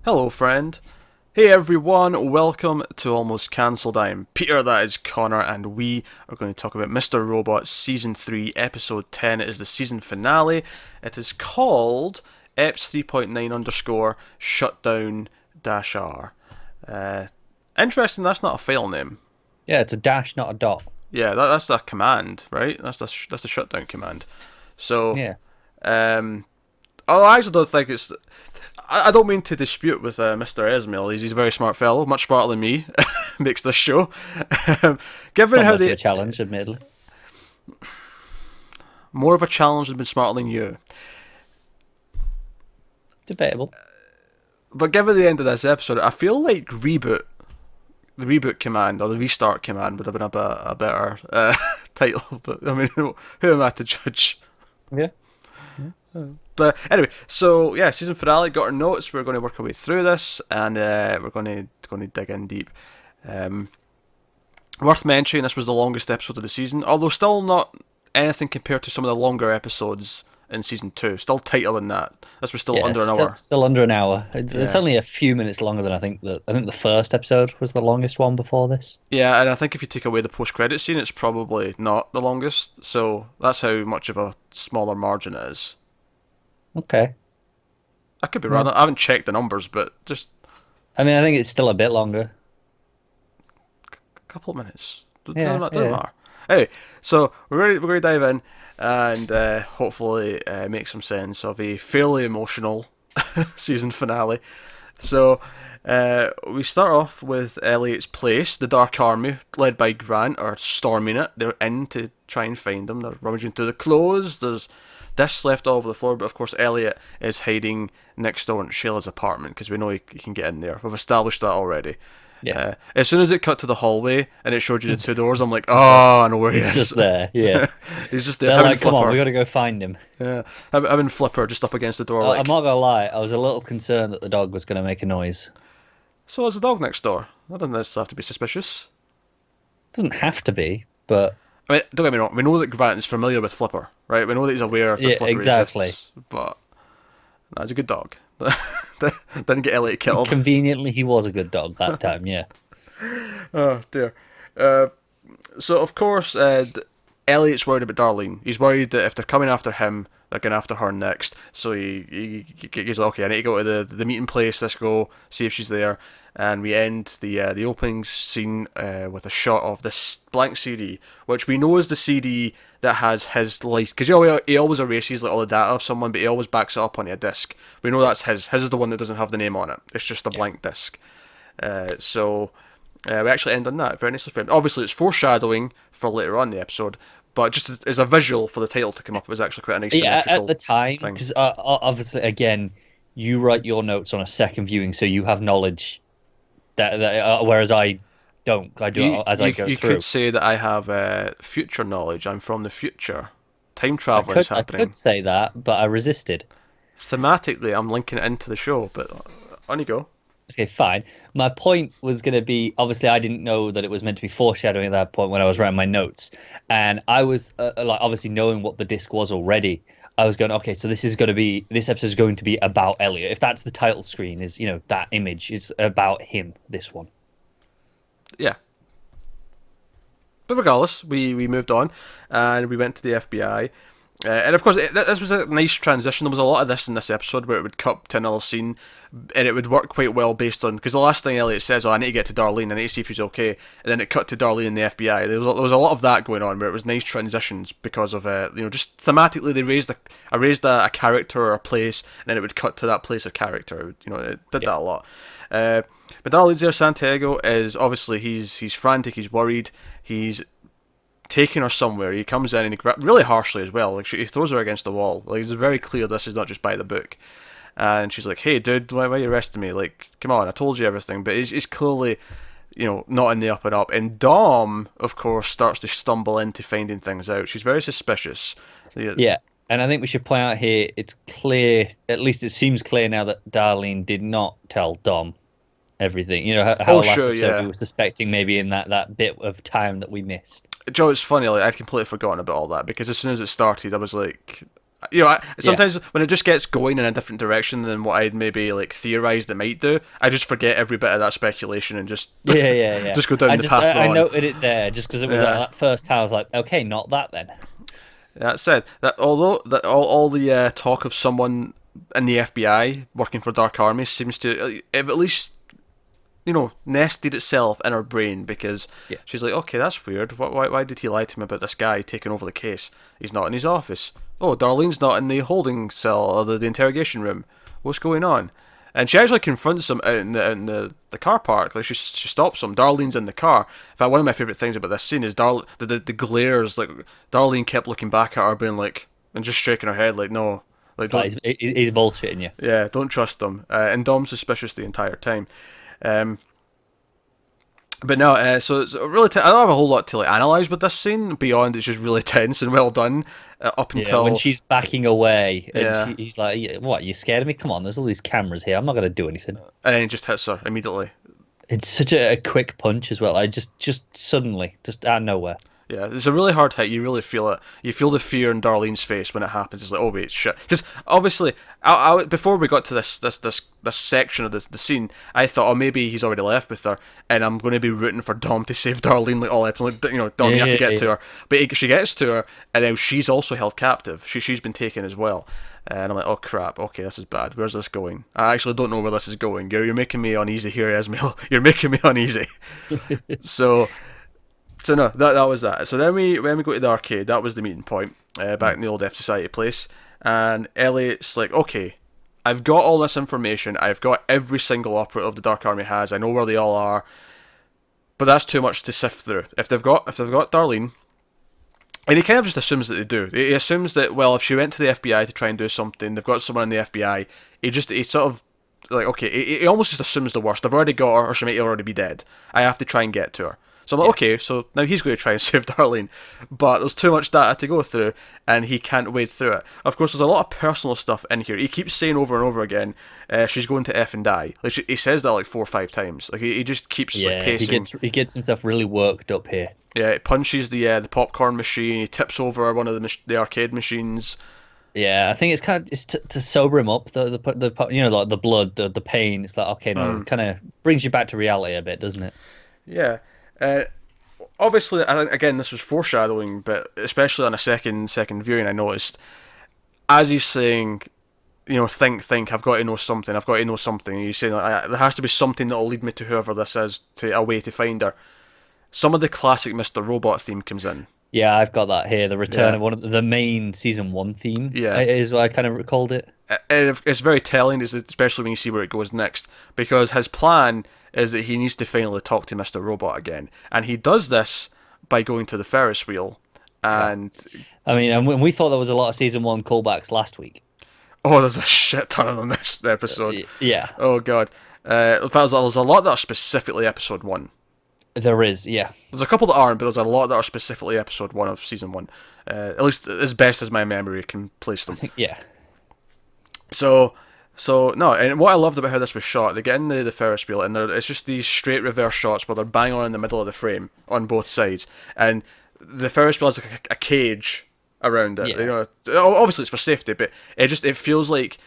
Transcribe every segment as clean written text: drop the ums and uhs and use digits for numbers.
Hello, friend. Hey, everyone. Welcome to Almost Cancelled. I'm Peter, that is Connor, and we are going to talk about Mr. Robot Season 3, Episode 10. It is the season finale. It is called EPS 3.9 underscore shutdown dash R. Uh, Interesting, that's not a file name. Yeah, it's a dash, not a dot. That's the command, right? That's the shutdown command. So, Yeah. um, I actually don't think it's. I don't mean to dispute with Mr. Esmail. He's a very smart fellow, much smarter than me. Makes this show. It's Given not how much of they a challenge, admittedly. more of a challenge than been smarter than you. Debatable. But given the end of this episode, I feel like the reboot command or the restart command would have been a better title. But I mean, who am I to judge? Yeah. Yeah. But anyway, so yeah, season finale. Got our notes. We're going to work our way through this, and we're going to dig in deep. Um, Worth mentioning, this was the longest episode of the season, although still not anything compared to some of the longer episodes in season two. Still tighter than that. This was still Yeah, under an still hour. still under an hour. It's Yeah, only a few minutes longer than I think the first episode was the longest one before this. yeah, and I think if you take away the post-credit scene, it's probably not the longest. So that's how much of a smaller margin it is. Okay. I could be Yeah. wrong. I haven't checked the numbers, but just I mean, I think it's still a bit longer. a couple of minutes. Yeah, Doesn't yeah. matter. Anyway, so we're going to dive in and hopefully make some sense of a fairly emotional season finale. So we start off with Elliot's place. The Dark Army, led by Grant, are storming it. They're in to try and find him. They're rummaging through the clothes. There's discs left all over the floor, but of course Elliot is hiding next door in Shayla's apartment because we know he can get in there. We've established that already. Yeah. As soon as it cut to the hallway and it showed you the two doors, I'm like, oh, I know where he He's is. just there. Yeah. He's just there. They're Him and like, come on, we Flipper. got to go find him. Yeah, him and Flipper just up against the door, I'm like, not gonna lie, I was a little concerned that the dog was gonna make a noise. so is the dog next door. That doesn't necessarily have to be suspicious. Doesn't have to be, but I mean, don't get me wrong. We know that Grant is familiar with Flipper, right? We know that he's aware that yeah, Flipper exactly. exists, but no, he's a good dog. Didn't get Elliot killed. Conveniently, he was a good dog that time. Yeah. Oh dear. Uh, so of course, Elliot's worried about Darlene. He's worried that if they're coming after him, they're going after her next. So he's like, okay, I need to go to the meeting place. Let's go see if she's there. And we end the opening scene with a shot of this blank CD, which we know is the CD that has his life. Because he always erases like all the data of someone, but he always backs it up on a disc. We know that's his. His is the one that doesn't have the name on it. It's just a Yeah. blank disc. We actually end on that. Very nicely framed. Obviously, it's foreshadowing for later on in the episode, but just as a visual for the title to come up, it was actually quite a nice Yeah, at symmetrical the time, thing. because obviously, again, you write your notes on a second viewing, so you have knowledge whereas I don't. I do You it as I you go you through. could say that I have future knowledge. I'm from the future. Time I traveling's could I happening. could say that, but I resisted. Thematically, I'm linking it into the show, but on you go. Okay, fine. My point was going to be obviously I didn't know that it was meant to be foreshadowing at that point when I was writing my notes, and I was like obviously knowing what the disc was already. I was going, okay, so this episode is going to be about Elliot. If that's the title screen, is that image is about him. This one. Yeah. But regardless, we moved on and we went to the FBI. And of course, this was a nice transition. There was a lot of this in this episode where it would cut to another scene, and it would work quite well based on because the last thing Elliot says, "Oh, I need to get to Darlene. I need to see if she's okay," and then it cut to Darlene and the FBI. There was a lot of that going on where it was nice transitions because of just thematically they raised a character or a place, and then it would cut to that place or character. It did Yeah. that a lot. But Darlene's there. Santiago is obviously he's frantic. He's worried. He's taking her somewhere. He comes in and really harshly as well. Like he throws her against the wall. Like it's very clear this is not just by the book. And she's like, "Hey, dude, why are you arresting me? Like, come on, I told you everything." But he's clearly, not in the up and up. And Dom, of course, starts to stumble into finding things out. She's very suspicious. Yeah. Yeah, and I think we should point out here it's clear, at least it seems clear now that Darlene did not tell Dom everything. You know how Oh, last sure, episode yeah. we were suspecting maybe in that bit of time that we missed. Joe, it's funny. Like I'd completely forgotten about all that because as soon as it started, I was like, Sometimes when it just gets going in a different direction than what I'd maybe like theorized it might do, I just forget every bit of that speculation and just Yeah. just go down the path I we're on. noted it there just because it was that first time I was like, okay, not that then. That said, that although that all the talk of someone in the FBI working for Dark Army seems to have at least nested itself in her brain, because she's like, okay, that's weird. Why did he lie to me about this guy taking over the case? He's not in his office. Oh, Darlene's not in the holding cell or the interrogation room. What's going on? And she actually confronts him out in the car park. Like she stops him. Darlene's in the car. In fact, one of my favourite things about this scene is the glares. Like Darlene kept looking back at her, being like, and just shaking her head, like, no, like, he's bullshitting you. Yeah, don't trust him. And Dom's suspicious the entire time. But no, so it's really. I don't have a whole lot to analyze with this scene beyond it's just really tense and well done up until when she's backing away and he's like, "What? You scared of me? Come on, there's all these cameras here. I'm not gonna do anything." And then he just hits her immediately. It's such a quick punch as well. I just suddenly, just out of nowhere. Yeah, it's a really hard hit. You really feel it. You feel the fear in Darlene's face when it happens. It's like, oh wait, shit. Because obviously, before we got to this section of the scene, I thought, oh, maybe he's already left with her, and I'm going to be rooting for Dom to save Darlene like all episode. Like, Dom, you have to get to her. But she gets to her, and now she's also held captive. She's been taken as well. And I'm like, oh crap, okay, this is bad. Where's this going? I actually don't know where this is going. You're making me uneasy here, Esmail. You're making me uneasy. So no, that was that. So then when we go to the arcade, that was the meeting point, back in the old F Society place. And Elliot's like, okay, I've got all this information. I've got every single operative the Dark Army has. I know where they all are. But that's too much to sift through. If they've got Darlene, and he kind of just assumes that they do. He assumes that, well, if she went to the FBI to try and do something, they've got someone in the FBI. He sort of like, okay, he almost just assumes the worst. I've already got her, or she might already be dead. I have to try and get to her. So I'm like, okay, so now he's going to try and save Darlene. But there's too much data to go through, and he can't wade through it. Of course, there's a lot of personal stuff in here. He keeps saying over and over again, she's going to F and die. Like, he says that like 4 or 5 times. Like, he just keeps like, pacing. He gets himself really worked up here. Yeah, he punches the popcorn machine. He tips over one of the arcade machines. Yeah, I think it's to sober him up. The like the blood, the pain. It's like, okay, no, it kind of brings you back to reality a bit, doesn't it? Yeah. Obviously, again, this was foreshadowing, but especially on a second viewing, I noticed as he's saying, think. I've got to know something. He's saying like, there has to be something that will lead me to whoever this is, to a way to find her. Some of the classic Mr. Robot theme comes in. Yeah, I've got that here. The return of one of the main season 1 theme. Yeah, is what I kind of recalled it. And it's very telling, especially when you see where it goes next, because his plan is that he needs to finally talk to Mr. Robot again, and he does this by going to the Ferris wheel. And I mean, and we thought there was a lot of season 1 callbacks last week. Oh, there's a shit ton of them this episode. Yeah. Oh god. In fact, there's a lot that are specifically episode 1. There is, yeah. There's a couple that aren't, but there's a lot that are specifically episode 1 of season 1. At least as best as my memory can place them. Yeah. So no, and what I loved about how this was shot, they get in the Ferris wheel, and it's just these straight reverse shots where they're bang on in the middle of the frame on both sides, and the Ferris wheel has like a cage around it. Yeah. Obviously it's for safety, but it feels like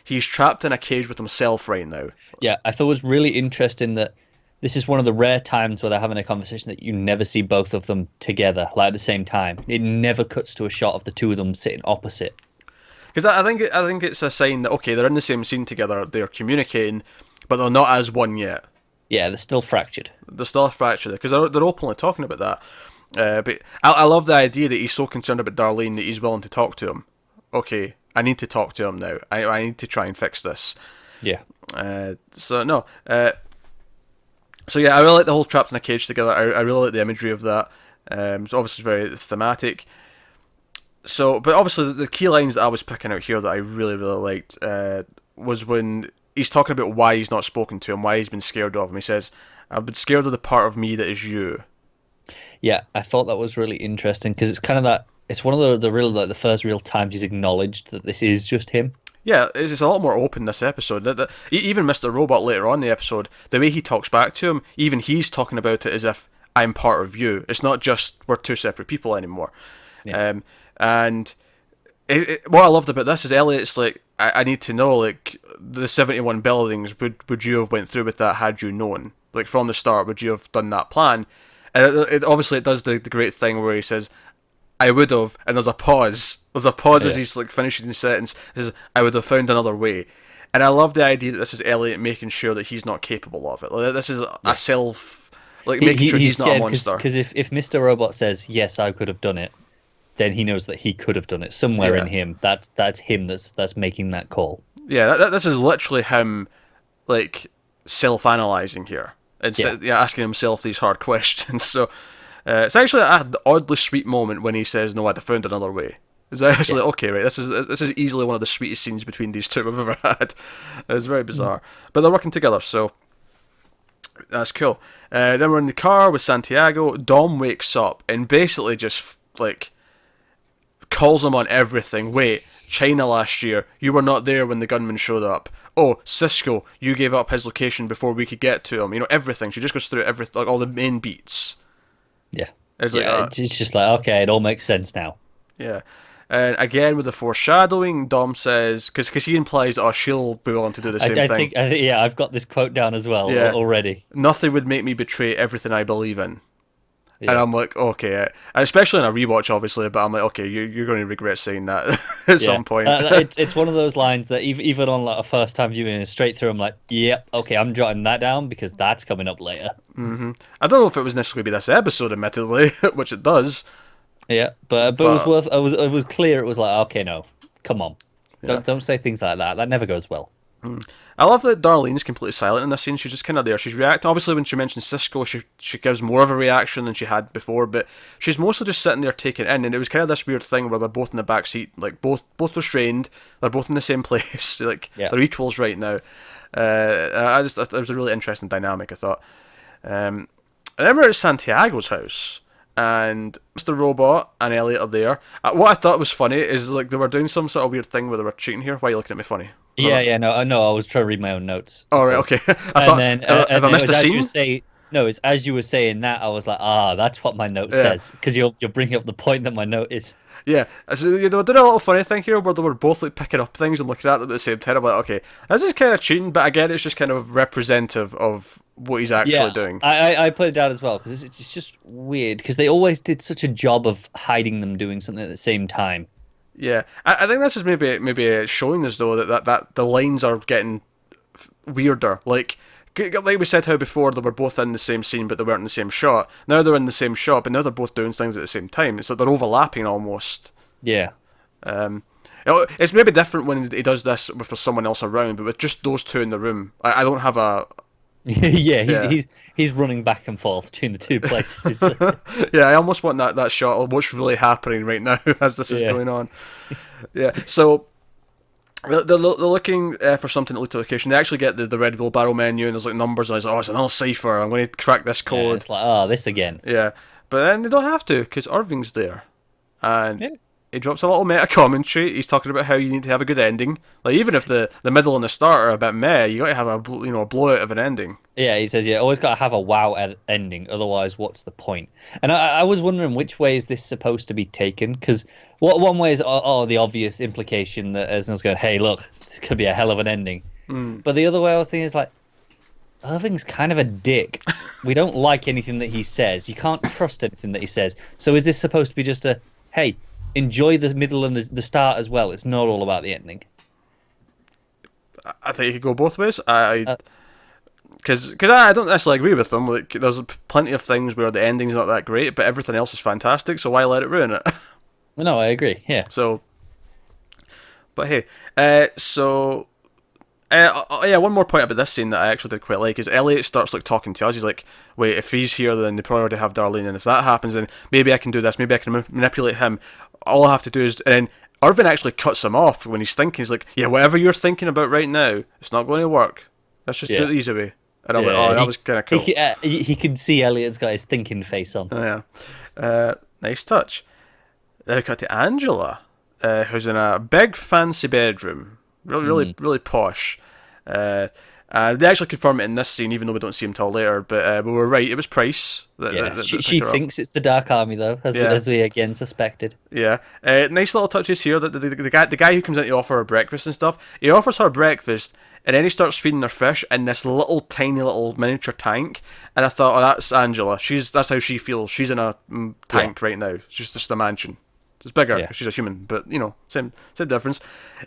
he's trapped in a cage with himself right now. Yeah, I thought it was really interesting that this is one of the rare times where they're having a conversation that you never see both of them together, like at the same time. It never cuts to a shot of the two of them sitting opposite. Because I think it's a sign that, okay, they're in the same scene together, they're communicating, but they're not as one yet. Yeah, they're still fractured. Because they're openly talking about that. But I love the idea that he's so concerned about Darlene that he's willing to talk to him. Okay, I need to talk to him now. I need to try and fix this. Yeah. So yeah, I really like the whole trapped in a cage together. I really like the imagery of that. It's obviously very thematic. So, but obviously the key lines that I was picking out here that I really, really liked was when he's talking about why he's not spoken to him, why he's been scared of him. He says, "I've been scared of the part of me that is you." Yeah, I thought that was really interesting because it's kind of that. It's one of the real the first real times he's acknowledged that this is just him. Yeah, it's a lot more open this episode. Even Mr. Robot later on in the episode, the way he talks back to him, even he's talking about it as if I'm part of you. It's not just we're two separate people anymore. Yeah. And what I loved about this is Elliot's like, I need to know, like, the 71 buildings, would you have went through with that had you known? Like, from the start, would you have done that plan? And obviously it does the great thing where he says, I would have, and there's a pause. There's a pause as he's like finishing the sentence. He says, I would have found another way. And I love the idea that this is Elliot making sure that he's not capable of it. Like, this is a self, like, making sure he's not a monster. Because if Mr. Robot says, yes, I could have done it, then he knows that he could have done it. Somewhere in him, that's him that's making that call. Yeah, this is literally him, like, self-analyzing here. It's asking himself these hard questions. So it's actually an oddly sweet moment when he says, "No, I'd have found another way." It's actually okay, right? This is easily one of the sweetest scenes between these two we've ever had. It's very bizarre, but they're working together, so that's cool. Then we're in the car with Santiago. Dom wakes up and basically just like calls him on everything. Wait, China last year, you were not there when the gunman showed up. Oh, Cisco, you gave up his location before we could get to him. You know, everything. She just goes through everything, like all the main beats. Yeah. It's it's just like, okay, it all makes sense now. Yeah. And again, with the foreshadowing, Dom says, because he implies, oh, she'll be willing to do the same thing. I've got this quote down as well already. Nothing would make me betray everything I believe in. Yeah. And I'm like, okay, especially in a rewatch, obviously, but I'm like, okay, you're going to regret saying that at some point. It's one of those lines that even on like a first time viewing, straight through, I'm like, yep, okay, I'm jotting that down because that's coming up later. Mm-hmm. I don't know if it was necessarily be this episode, admittedly, which it does. Yeah, but it was worth. It was clear. It was like, okay, no, come on, don't say things like that. That never goes well. I love that Darlene's completely silent in this scene. She's just kind of there. She's reacting. Obviously, when she mentions Cisco, she gives more of a reaction than she had before, but she's mostly just sitting there taking it in. And it was kind of this weird thing where they're both in the back seat, like both restrained. They're both in the same place. Like they're equals right now. It was a really interesting dynamic, I thought. And then we're at Santiago's house. And Mr. Robot and Elliot are there. What I thought was funny is like they were doing some sort of weird thing where they were cheating here. Why are you looking at me funny? No, I was trying to read my own notes. Oh, right, okay. I thought, have I missed a scene? No, it's as you were saying that, I was like, that's what my note says. Because you're bringing up the point that my note is. Yeah, so they were doing a little funny thing here where they were both like picking up things and looking at them at the same time. I'm like, okay, this is kind of cheating, but again, it's just kind of representative of what he's actually doing. I put it down as well because it's just weird because they always did such a job of hiding them doing something at the same time. Yeah, I think this is maybe showing us though that the lines are getting weirder. Like we said how before they were both in the same scene but they weren't in the same shot. Now they're in the same shot but now they're both doing things at the same time. It's like they're overlapping almost. Yeah. It's maybe different when he does this if there's someone else around, but with just those two in the room, I don't have a. He's running back and forth between the two places. Yeah, I almost want that shot of what's really happening right now as this is going on. Yeah, so they're looking for something to lead to location. They actually get the Red Bull barrel menu and there's like numbers and it's like, it's another cipher. I'm going to crack this code. It's like, this again. Yeah, but then they don't have to because Irving's there, and he drops a little meta commentary. He's talking about how you need to have a good ending. Like even if the middle and the start are a bit meh, you got to have a blowout of an ending. Yeah, he says always got to have a wow ending. Otherwise, what's the point? And I was wondering which way is this supposed to be taken? Because one way is the obvious implication that Esmail's going, hey, look, this could be a hell of an ending. But the other way I was thinking is like, Irving's kind of a dick. We don't like anything that he says. You can't trust anything that he says. So is this supposed to be just a, hey, enjoy the middle and the start as well? It's not all about the ending. I think it could go both ways. Because I don't necessarily agree with them. Like, there's plenty of things where the ending's not that great, but everything else is fantastic. So why let it ruin it? No, I agree. Yeah. So, but hey, one more point about this scene that I actually did quite like is Elliot starts like talking to us. He's like, "Wait, if he's here, then they probably already have Darlene, and if that happens, then maybe I can do this. Maybe I can manipulate him. All I have to do is..." And then Irvin actually cuts him off when he's thinking. He's like, "Yeah, whatever you're thinking about right now, it's not going to work. Let's just do it the easy way." And I'm like, "Oh, that was kind of cool." He can see Elliot's got his thinking face on. Oh, yeah, nice touch. Then we cut to Angela, who's in a big fancy bedroom, really posh. They actually confirm it in this scene, even though we don't see him till later. But we were right; it was Price Yeah, that she picked her up. thinks it's the Dark Army though, Yeah. as we again suspected. Yeah, nice little touches here. That the guy who comes in to offer her breakfast and stuff, he offers her breakfast, and then he starts feeding her fish in this little tiny little miniature tank. And I thought, oh, that's Angela. That's how she feels. She's in a tank right now. It's just a mansion. It's bigger. Yeah. She's a human, but same difference.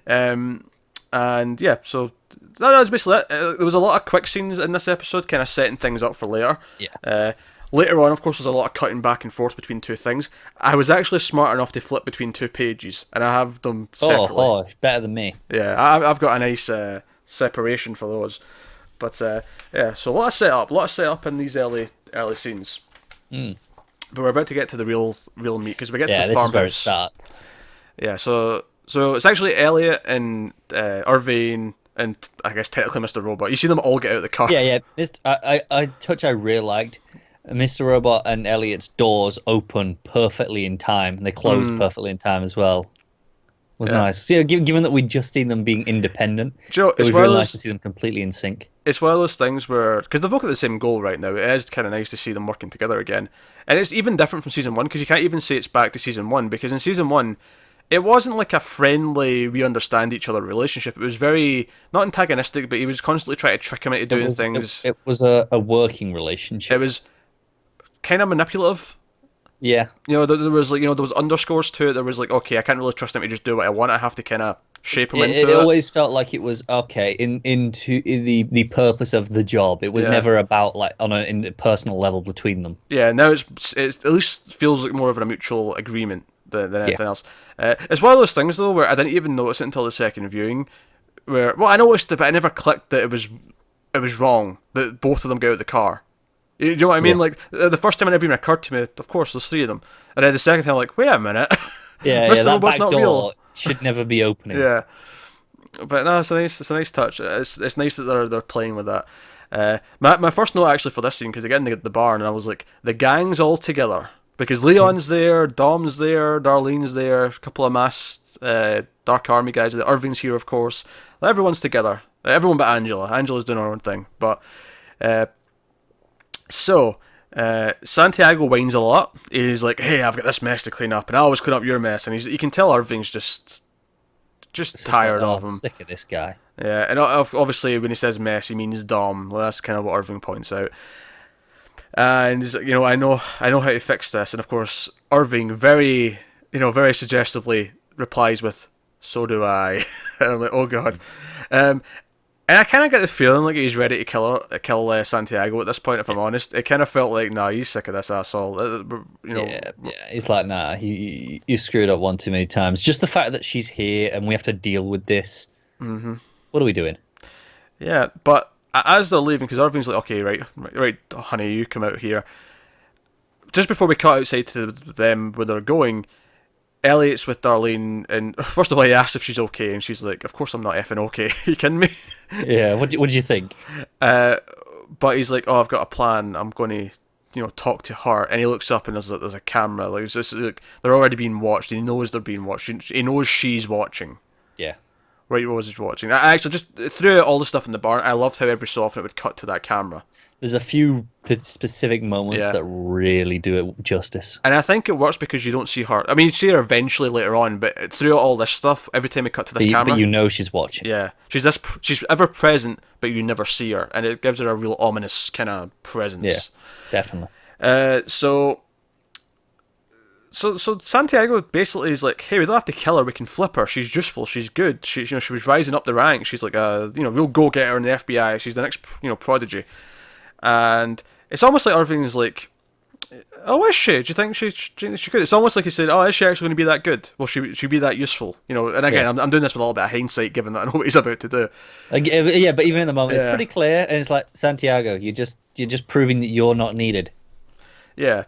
And yeah, so that was basically it. There was a lot of quick scenes in this episode, kind of setting things up for later. Yeah. Later on, of course, there's a lot of cutting back and forth between two things. I was actually smart enough to flip between two pages, and I have them separately. Oh, better than me. Yeah, I've got a nice separation for those. But yeah, so a lot of setup in these early scenes. But we're about to get to the real meat, because we get to the this farmhouse. is where it starts. Yeah, so it's actually Elliot and Irvine and I guess technically Mr. Robot. You see them all get out of the car. Yeah. I really liked. Mr. Robot and Elliot's doors open perfectly in time, and they close perfectly in time as well. It was nice. So, given that we'd just seen them being independent, it was really nice to see them completely in sync. It's one of those things where, because they've both got the same goal right now, it is kind of nice to see them working together again. And it's even different from season 1, because you can't even say it's back to season 1, because in season 1, it wasn't like a friendly, we understand each other relationship. It was very, not antagonistic, but he was constantly trying to trick him into doing things. It was a working relationship. It was kind of manipulative. Yeah. There was there was underscores to it. There was like, okay, I can't really trust him to just do what I want. I have to kind of shape him into it. It always felt like it was okay into the purpose of the job. It was never about like on a personal level between them. Yeah, now it's at least feels like more of a mutual agreement than anything else. It's one of those things though where I didn't even notice it until the second viewing. I noticed it, but I never clicked that it was wrong that both of them get out of the car. You know what I mean? Yeah. Like, the first time it never even occurred to me, of course, there's three of them. And then the second time, I'm like, wait a minute. Mr. Robot's That back not door real. should never be opening. Yeah. But no, it's a nice touch. It's nice that they're playing with that. My first note actually for this scene, because again, they get the barn, and I was like, the gang's all together. Because Leon's there, Dom's there, Darlene's there, a couple of masked Dark Army guys. Irving's here, of course. Everyone's together. Everyone but Angela. Angela's doing her own thing. But... So, Santiago whines a lot. He's like, hey, I've got this mess to clean up, and I always clean up your mess. And you can tell Irving's just tired of him. I'm sick of this guy. Yeah, and obviously when he says mess, he means Dom. Well, that's kind of what Irving points out. And he's like, I know how to fix this. And of course, Irving very suggestively replies with, so do I. And I'm like, oh god. And I kind of get the feeling like he's ready to kill Santiago at this point, if I'm honest. It kind of felt like, nah, he's sick of this asshole. Yeah. He's like, nah, you screwed up one too many times. Just the fact that she's here and we have to deal with this. Mm-hmm. What are we doing? Yeah, but as they're leaving, because Irving's like, okay, right, honey, you come out here. Just before we cut outside to them where they're going, Elliot's with Darlene, and first of all, he asks if she's okay, and she's like, of course I'm not effing okay. Are you kidding me? Yeah, what do you think? But he's like, oh, I've got a plan. I'm going to, talk to her. And he looks up, and there's a camera. Like, it's just, like, they're already being watched. He knows they're being watched. He knows she's watching. Yeah. Right, Rose is watching. I actually just throughout all the stuff in the barn, I loved how every so often it would cut to that camera. There's a few specific moments that really do it justice. And I think it works because you don't see her. I mean, you see her eventually later on, but throughout all this stuff, every time we cut to this camera... But you know she's watching. Yeah. She's ever present, but you never see her. And it gives her a real ominous kind of presence. Yeah, definitely. So Santiago basically is like, hey, we don't have to kill her, we can flip her. She's useful, she's good. She was rising up the ranks. She's like a real go-getter in the FBI. She's the next prodigy. And it's almost like Irving's like, oh, is she? Do you think she could? It's almost like he said, oh, is she actually going to be that good? Will she be that useful? And again, I'm doing this with a little bit of hindsight, given that I know what he's about to do. Yeah, but even at the moment, it's pretty clear, and it's like, Santiago, you're just proving that you're not needed. Yeah.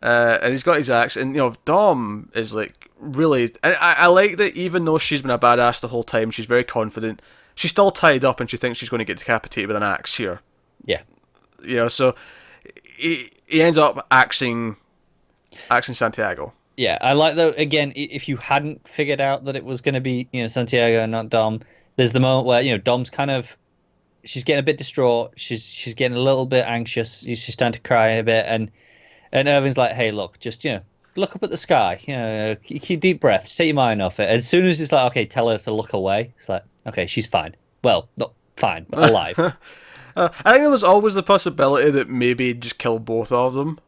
And he's got his axe, and Dom is like really. I like that even though she's been a badass the whole time, she's very confident. She's still tied up, and she thinks she's going to get decapitated with an axe here. Yeah. So he ends up axing Santiago. Yeah, I like that. Again, if you hadn't figured out that it was going to be Santiago and not Dom, there's the moment where Dom's kind of she's getting a bit distraught. She's getting a little bit anxious. She's starting to cry a bit, and Irving's like, "Hey, look, just look up at the sky. Keep deep breaths. Take your mind off it." As soon as it's like, "Okay, tell her to look away," it's like, "Okay, she's fine. Well, not fine, but alive." I think there was always the possibility that maybe he'd just kill both of them.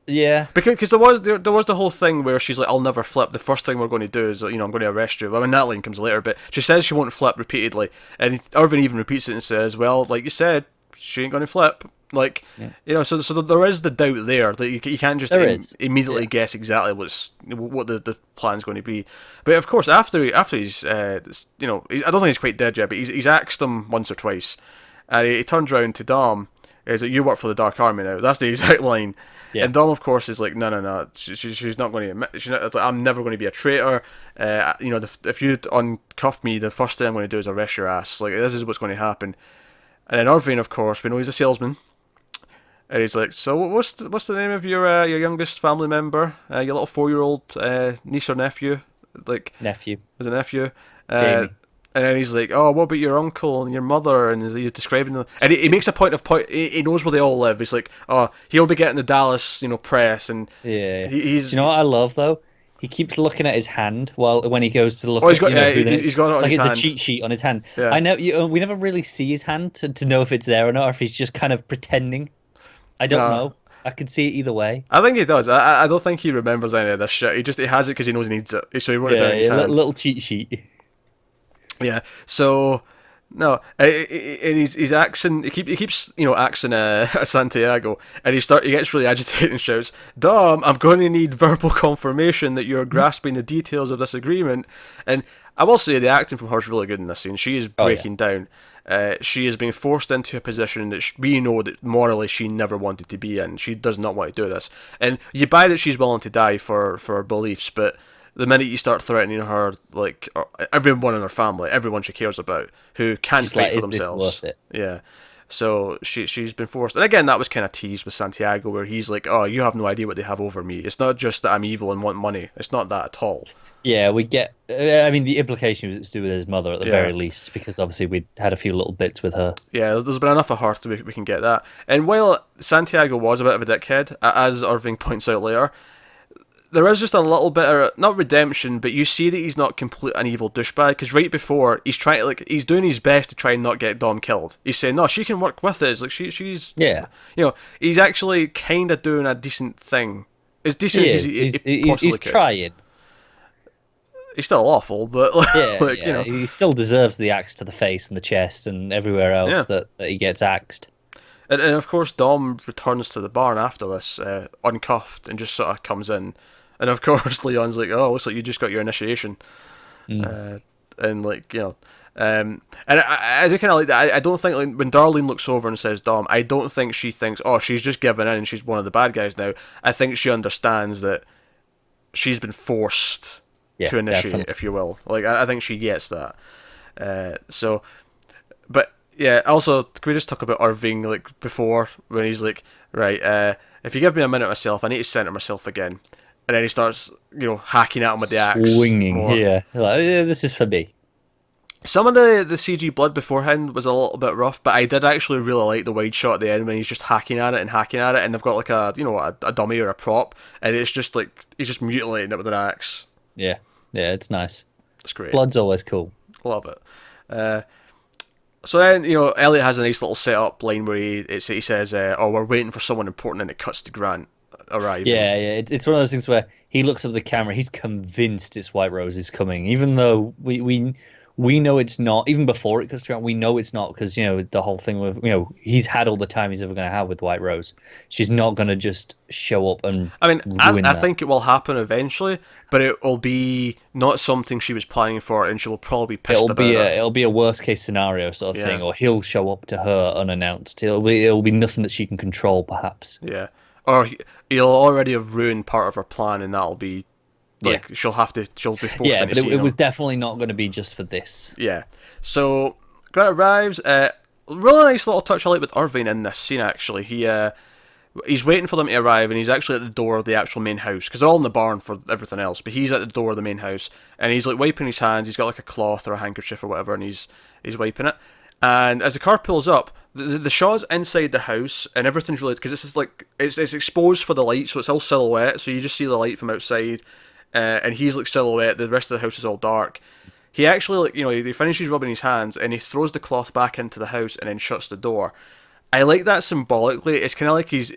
Yeah, Because there was the whole thing where she's like, "I'll never flip. The first thing we're going to do is, I'm going to arrest you." I mean, that line comes later, but she says she won't flip repeatedly, and Irving even repeats it and says, "Well, like you said, she ain't going to flip." Like, yeah. so there is the doubt there that you can't just immediately Yeah. guess exactly what the plan's going to be. But of course, after he's I don't think he's quite dead yet, but he's axed him once or twice, and he turns around to Dom. Is that you work for the Dark Army now? That's the exact line. Yeah. And Dom, of course, is like, no. She's not going to admit. It's like, I'm never going to be a traitor. If you uncuff me, the first thing I'm going to do is arrest your ass. Like, this is what's going to happen. And then Irving, of course, we know he's a salesman. And he's like, so what's the name of your youngest family member? Your little 4-year-old niece or nephew? Like, Nephew. is a nephew. Jamie. And then he's like, "Oh, what about your uncle and your mother?" And he's describing them. And he makes a point of he knows where they all live. He's like, "Oh, he'll be getting the Dallas, press." And Yeah. he's. Do you know what I love though? He keeps looking at his hand when he goes to look. Oh, he's at, got. who they- He's got it on like his it's hand. a cheat sheet on his hand. Yeah. I know. We never really see his hand to know if it's there or not, or if he's just kind of pretending. I don't know. I could see it either way. I think he does. I don't think he remembers any of this shit. He has it because he knows he needs it. So he wrote it down in his hand. Little cheat sheet. Yeah. So no, and he's axing. He keeps axing Santiago, and he gets really agitated and shouts, "Dom, I'm going to need verbal confirmation that you're grasping the details of this agreement." And I will say the acting from her is really good in this scene. She is breaking down. She is being forced into a position that we know that morally she never wanted to be in. She does not want to do this, and you buy that she's willing to die for her beliefs, but the minute you start threatening her, like everyone in her family, everyone she cares about, who can't She's fight like, for "Is themselves, this worth it?" yeah. So she's been forced, and again that was kind of teased with Santiago, where he's like, "Oh, you have no idea what they have over me. It's not just that I'm evil and want money. It's not that at all." Yeah, we get. I mean, the implication was it's to do with his mother at the very least, because obviously we had a few little bits with her. Yeah, there's been enough of her that we can get that. And while Santiago was a bit of a dickhead, as Irving points out later, there is just a little bit of, not redemption, but you see that he's not complete an evil douchebag, because right before he's trying to, he's doing his best to try and not get Dom killed. He's saying, "No, she can work with us. Like she's Yeah. He's actually kind of doing a decent thing, as decent as he possibly He's could. trying. He's still awful, but Yeah, he still deserves the axe to the face and the chest and everywhere else that he gets axed. And of course Dom returns to the barn after this, uncuffed, and just sort of comes in. And of course Leon's like, "Oh, looks like you just got your initiation." And and I do kind of like that. I don't think, like, when Darlene looks over and says Dom, I don't think she thinks, "Oh, she's just given in and she's one of the bad guys now." I think she understands that she's been forced to initiate, definitely. if you will. Like, I think she gets that. But yeah, also, can we just talk about Irving, like, before, when he's like, "Right, if you give me a minute myself, I need to center myself again." And then he starts, hacking at him with the axe. Swinging, more. this is for me. Some of the CG blood beforehand was a little bit rough, but I did actually really like the wide shot at the end when he's just hacking at it, and they've got like a dummy or a prop, and it's just like he's just mutilating it with an axe. Yeah, it's nice. It's great. Blood's always cool. Love it. So then, Elliot has a nice little setup line where he says, "Oh, we're waiting for someone important," and it cuts to Grant arriving. Yeah. It's one of those things where he looks at the camera, he's convinced it's White Rose is coming, even though we know it's not. Even before it cuts to Grant, we know it's not, because the whole thing with he's had all the time he's ever going to have with White Rose. She's not going to just show up and. I mean, ruin I that. think it will happen eventually, but it will be not something she was planning for, and she will probably be pissed about it. It'll be a worst case scenario sort of thing, or he'll show up to her unannounced. It'll be nothing that she can control, perhaps. Yeah, or he'll already have ruined part of her plan, and that'll be like she'll be forced. Yeah, into but it was definitely not going to be just for this. Yeah. So Grant arrives. Really nice little touch I like with Irving in this scene. Actually, he's waiting for them to arrive, and he's actually at the door of the actual main house, because they're all in the barn for everything else, but he's at the door of the main house, and he's like wiping his hands. He's got like a cloth or a handkerchief or whatever, and he's wiping it. And as the car pulls up, the shot's inside the house, and everything's really because it's exposed for the light, so it's all silhouette. So you just see the light from outside, and he's like silhouette. The rest of the house is all dark. He actually he finishes rubbing his hands, and he throws the cloth back into the house, and then shuts the door. I like that symbolically. It's kind of like he's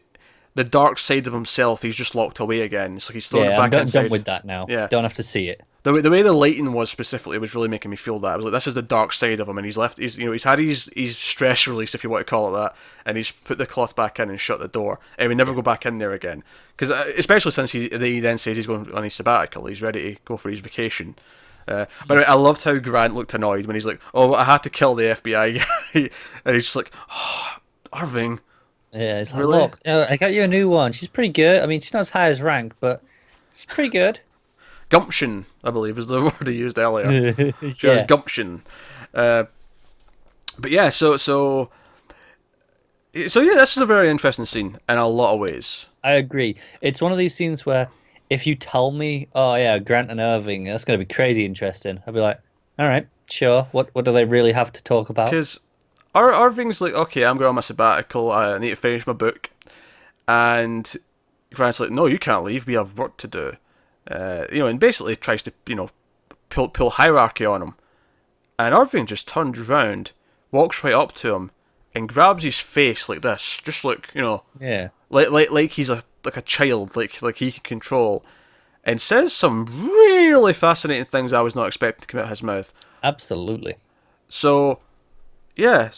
the dark side of himself. He's just locked away again. It's like he's thrown it back inside. I'm done with that now. Yeah, don't have to see it. The way the lighting was specifically was really making me feel that. I was like, this is the dark side of him, and he's had his stress release, if you want to call it that, and he's put the cloth back in and shut the door, and we never go back in there again. Because especially since he then says he's going on his sabbatical, he's ready to go for his vacation. But I loved how Grant looked annoyed when he's like, "Oh, I had to kill the FBI guy," and he's just like, "Oh, Irving." Yeah, it's like, really? look, I got you a new one. She's pretty good. I mean, she's not as high as rank, but she's pretty good. Gumption, I believe, is the word he used earlier. She has gumption. But yeah, so yeah, this is a very interesting scene in a lot of ways. I agree. It's one of these scenes where if you tell me, oh yeah, Grant and Irving, that's going to be crazy interesting, I'll be like, all right, sure. What do they really have to talk about? Because Irving's like, okay, I'm going on my sabbatical. I need to finish my book. And Grant's like, no, you can't leave. We have work to do. And basically tries to, pull hierarchy on him. And Irving just turns around, walks right up to him, and grabs his face like this, just like, yeah, like he's a child, like he can control, and says some really fascinating things I was not expecting to come out of his mouth. Absolutely. So, yeah,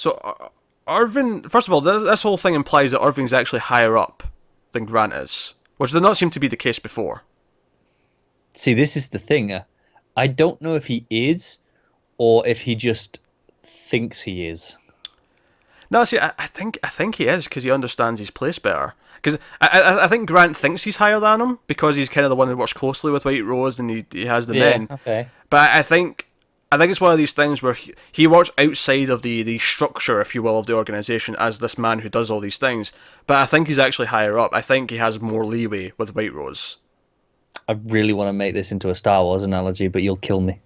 Irving, first of all, this whole thing implies that Irving's actually higher up than Grant is, which did not seem to be the case before. See, this is the thing. I don't know if he is, or if he just thinks he is. No, see, I think he is because he understands his place better. Because I think Grant thinks he's higher than him because he's kind of the one who works closely with White Rose and he has the men. Okay. But I think it's one of these things where he works outside of the structure, if you will, of the organisation as this man who does all these things. But I think he's actually higher up. I think he has more leeway with White Rose. I really want to make this into a Star Wars analogy, but you'll kill me.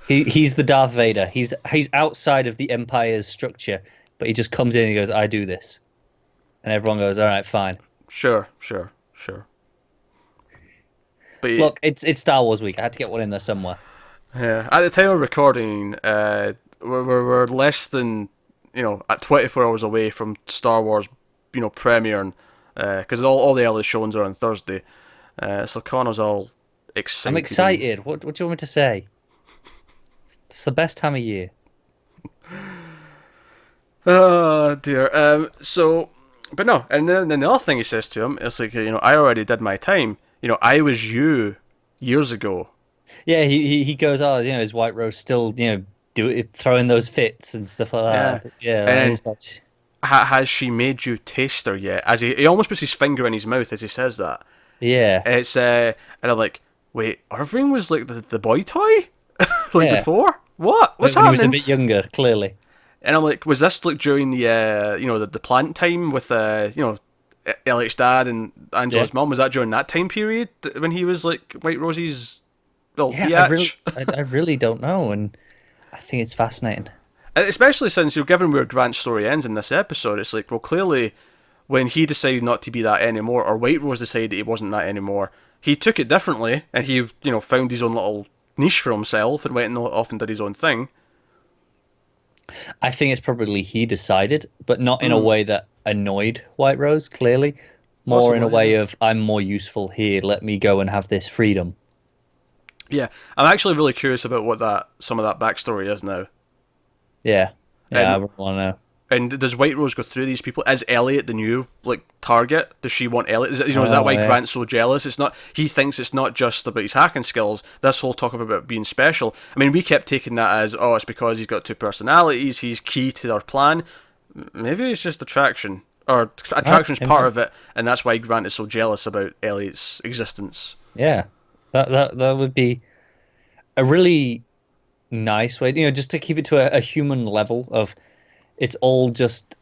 He's the Darth Vader. He's outside of the Empire's structure, but he just comes in and he goes, I do this. And everyone goes, all right, fine. Sure. But look, it's Star Wars week. I had to get one in there somewhere. Yeah. At the time of recording, we're less than, at 24 hours away from Star Wars, premiering. Because all the early showings are on Thursday. So Connor's all excited. I'm excited. What do you want me to say? It's the best time of year. Oh, dear. But no. And then the other thing he says to him is like, I already did my time. I was you years ago. Yeah, he goes, is White Rose still, throwing those fits and stuff like that? Yeah. And such. Has she made you taste her yet? As he almost puts his finger in his mouth as he says that. Yeah. It's and I'm like, wait, Irving was like the boy toy, before. What's happening? He was a bit younger, clearly. And I'm like, was this like during the plant time with Elliot's dad and Angela's mum? Was that during that time period when he was like White Rosie's biatch? I really don't know, and I think it's fascinating. Especially since, given where Grant's story ends in this episode, it's like, well, clearly, when he decided not to be that anymore, or White Rose decided he wasn't that anymore, he took it differently, and he, found his own little niche for himself and went off and did his own thing. I think it's probably he decided, but not in a way that annoyed White Rose, clearly. More possibly, in a way of, I'm more useful here, let me go and have this freedom. Yeah, I'm actually really curious about what some of that backstory is now. Yeah, I want to know. And does White Rose go through these people? Is Elliot the new target? Does she want Elliot? Is that why Grant's so jealous? It's not. He thinks it's not just about his hacking skills. This whole talk about being special. I mean, we kept taking that as, it's because he's got two personalities. He's key to our plan. Maybe it's just attraction, or attraction's part of it, and that's why Grant is so jealous about Elliot's existence. Yeah, that would be a really nice way, just to keep it to a human level of, it's all just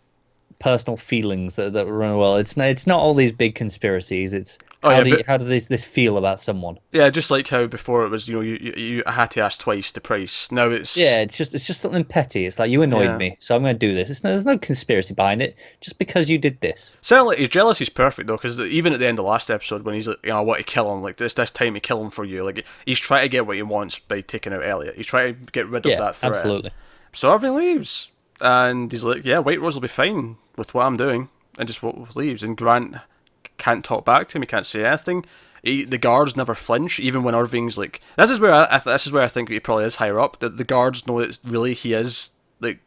personal feelings that run well. It's not all these big conspiracies. It's Oh yeah, but how does this feel about someone? yeah, just like how before it was, you had to ask twice the price. Now Yeah, it's it's just something petty. It's like you annoyed yeah. me, so I'm going to do this. There's no conspiracy behind it. Just because you did this. Certainly, his jealousy's perfect though, because even at the end of the last episode, when he's like, I want to kill him, like this time to kill him for you, like he's trying to get what he wants by taking out Elliot. He's trying to get rid of Yeah, that threat. absolutely. So everything leaves, and he's like, yeah, White Rose will be fine with what I'm doing, and just leaves. And Grant can't talk back to him. He can't say anything. The guards never flinch, even when Irving's like. This is where I think he probably is higher up. The guards know that really he is like.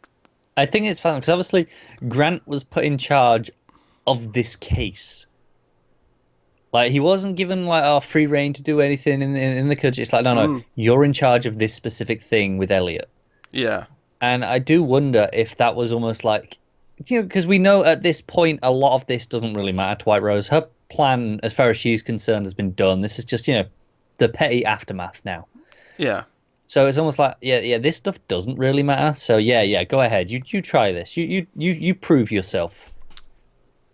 I think it's fun because obviously Grant was put in charge of this case. Like he wasn't given like free reign to do anything in the country. It's like no, you're in charge of this specific thing with Elliot. Yeah. And I do wonder if that was almost like, because we know at this point a lot of this doesn't really matter to White Rose. Her plan, as far as she's concerned, has been done. This is just, the petty aftermath now. Yeah. So it's almost like, yeah, this stuff doesn't really matter. So yeah, go ahead. You try this. You prove yourself.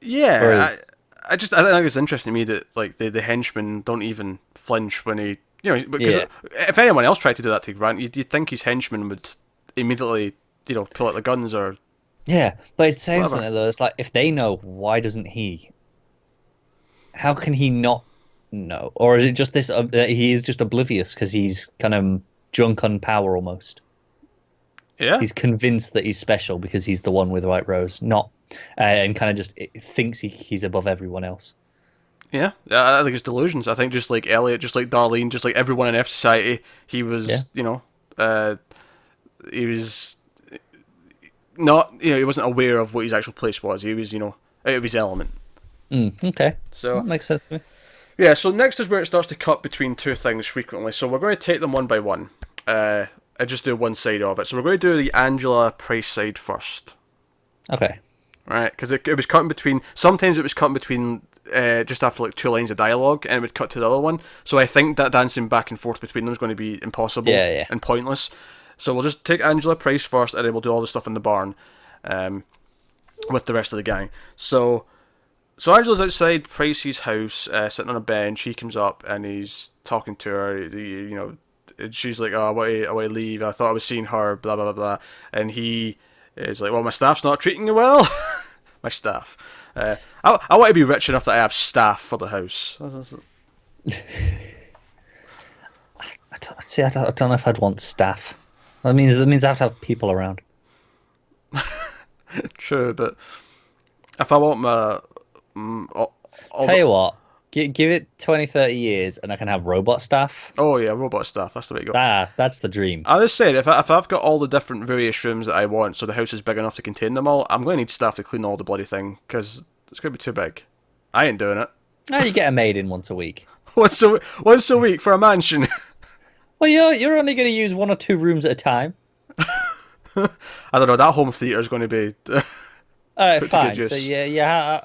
Yeah. Whereas, I think it's interesting to me that like the henchmen don't even flinch when he, because if anyone else tried to do that to Grant, you'd think his henchmen would immediately, pull out the guns or. yeah, but it sounds Whatever. something though. It's like if they know, why doesn't he? How can he not know? Or is it just this? That he is just oblivious because he's kind of drunk on power almost. Yeah. He's convinced that he's special because he's the one with White Rose, not, and kind of just thinks he's above everyone else. Yeah, I think it's delusions. I think just like Elliot, just like Darlene, just like everyone in F Society, he was, he was not, he wasn't aware of what his actual place was. He was, out of his element. Okay, So that makes sense to me. yeah, so next is where it starts to cut between two things frequently. So we're going to take them one by one. I just do one side of it. So we're going to do the Angela Price side first. Okay. Right, because it was cutting between. Sometimes it was cutting between just after like 2 lines of dialogue, and it would cut to the other one. So I think that dancing back and forth between them is going to be impossible and pointless. So we'll just take Angela Price first, and then we'll do all the stuff in the barn, with the rest of the gang. So Angela's outside Price's house, sitting on a bench. He comes up and he's talking to her. And she's like, "Oh, I want to leave. I thought I was seeing her." Blah blah blah blah. And he is like, "Well, my staff's not treating you well." My staff. I want to be rich enough that I have staff for the house. I don't know if I'd want staff. That means I have to have people around. True, but if I want my Tell you what, give it 20, 30 years and I can have robot staff. Oh yeah, robot staff. That's the way to go. That's the dream. I just said, if I've got all the different various rooms that I want, so the house is big enough to contain them all, I'm going to need staff to clean all the bloody thing, because it's going to be too big. I ain't doing it. Oh, you get a maid in once a week. once a week for a mansion. Well, you're only going to use 1 or 2 rooms at a time. I don't know, that home theatre is going to be... Alright, fine. So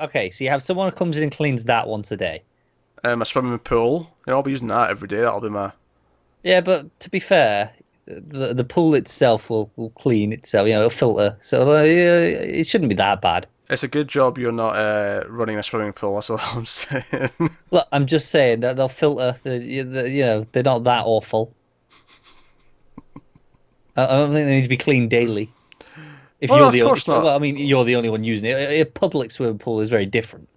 okay. So you have someone who comes in and cleans that once a day. My swimming pool. I'll be using that every day. That'll be my... Yeah, but to be fair, the pool itself will clean itself. It'll filter. So it shouldn't be that bad. It's a good job you're not running a swimming pool. That's all I'm saying. Look, I'm just saying that they'll filter. They're not that awful. I don't think they need to be cleaned daily. If Well, you're of the course not. Well, I mean, you're the only one using it. A public swimming pool is very different.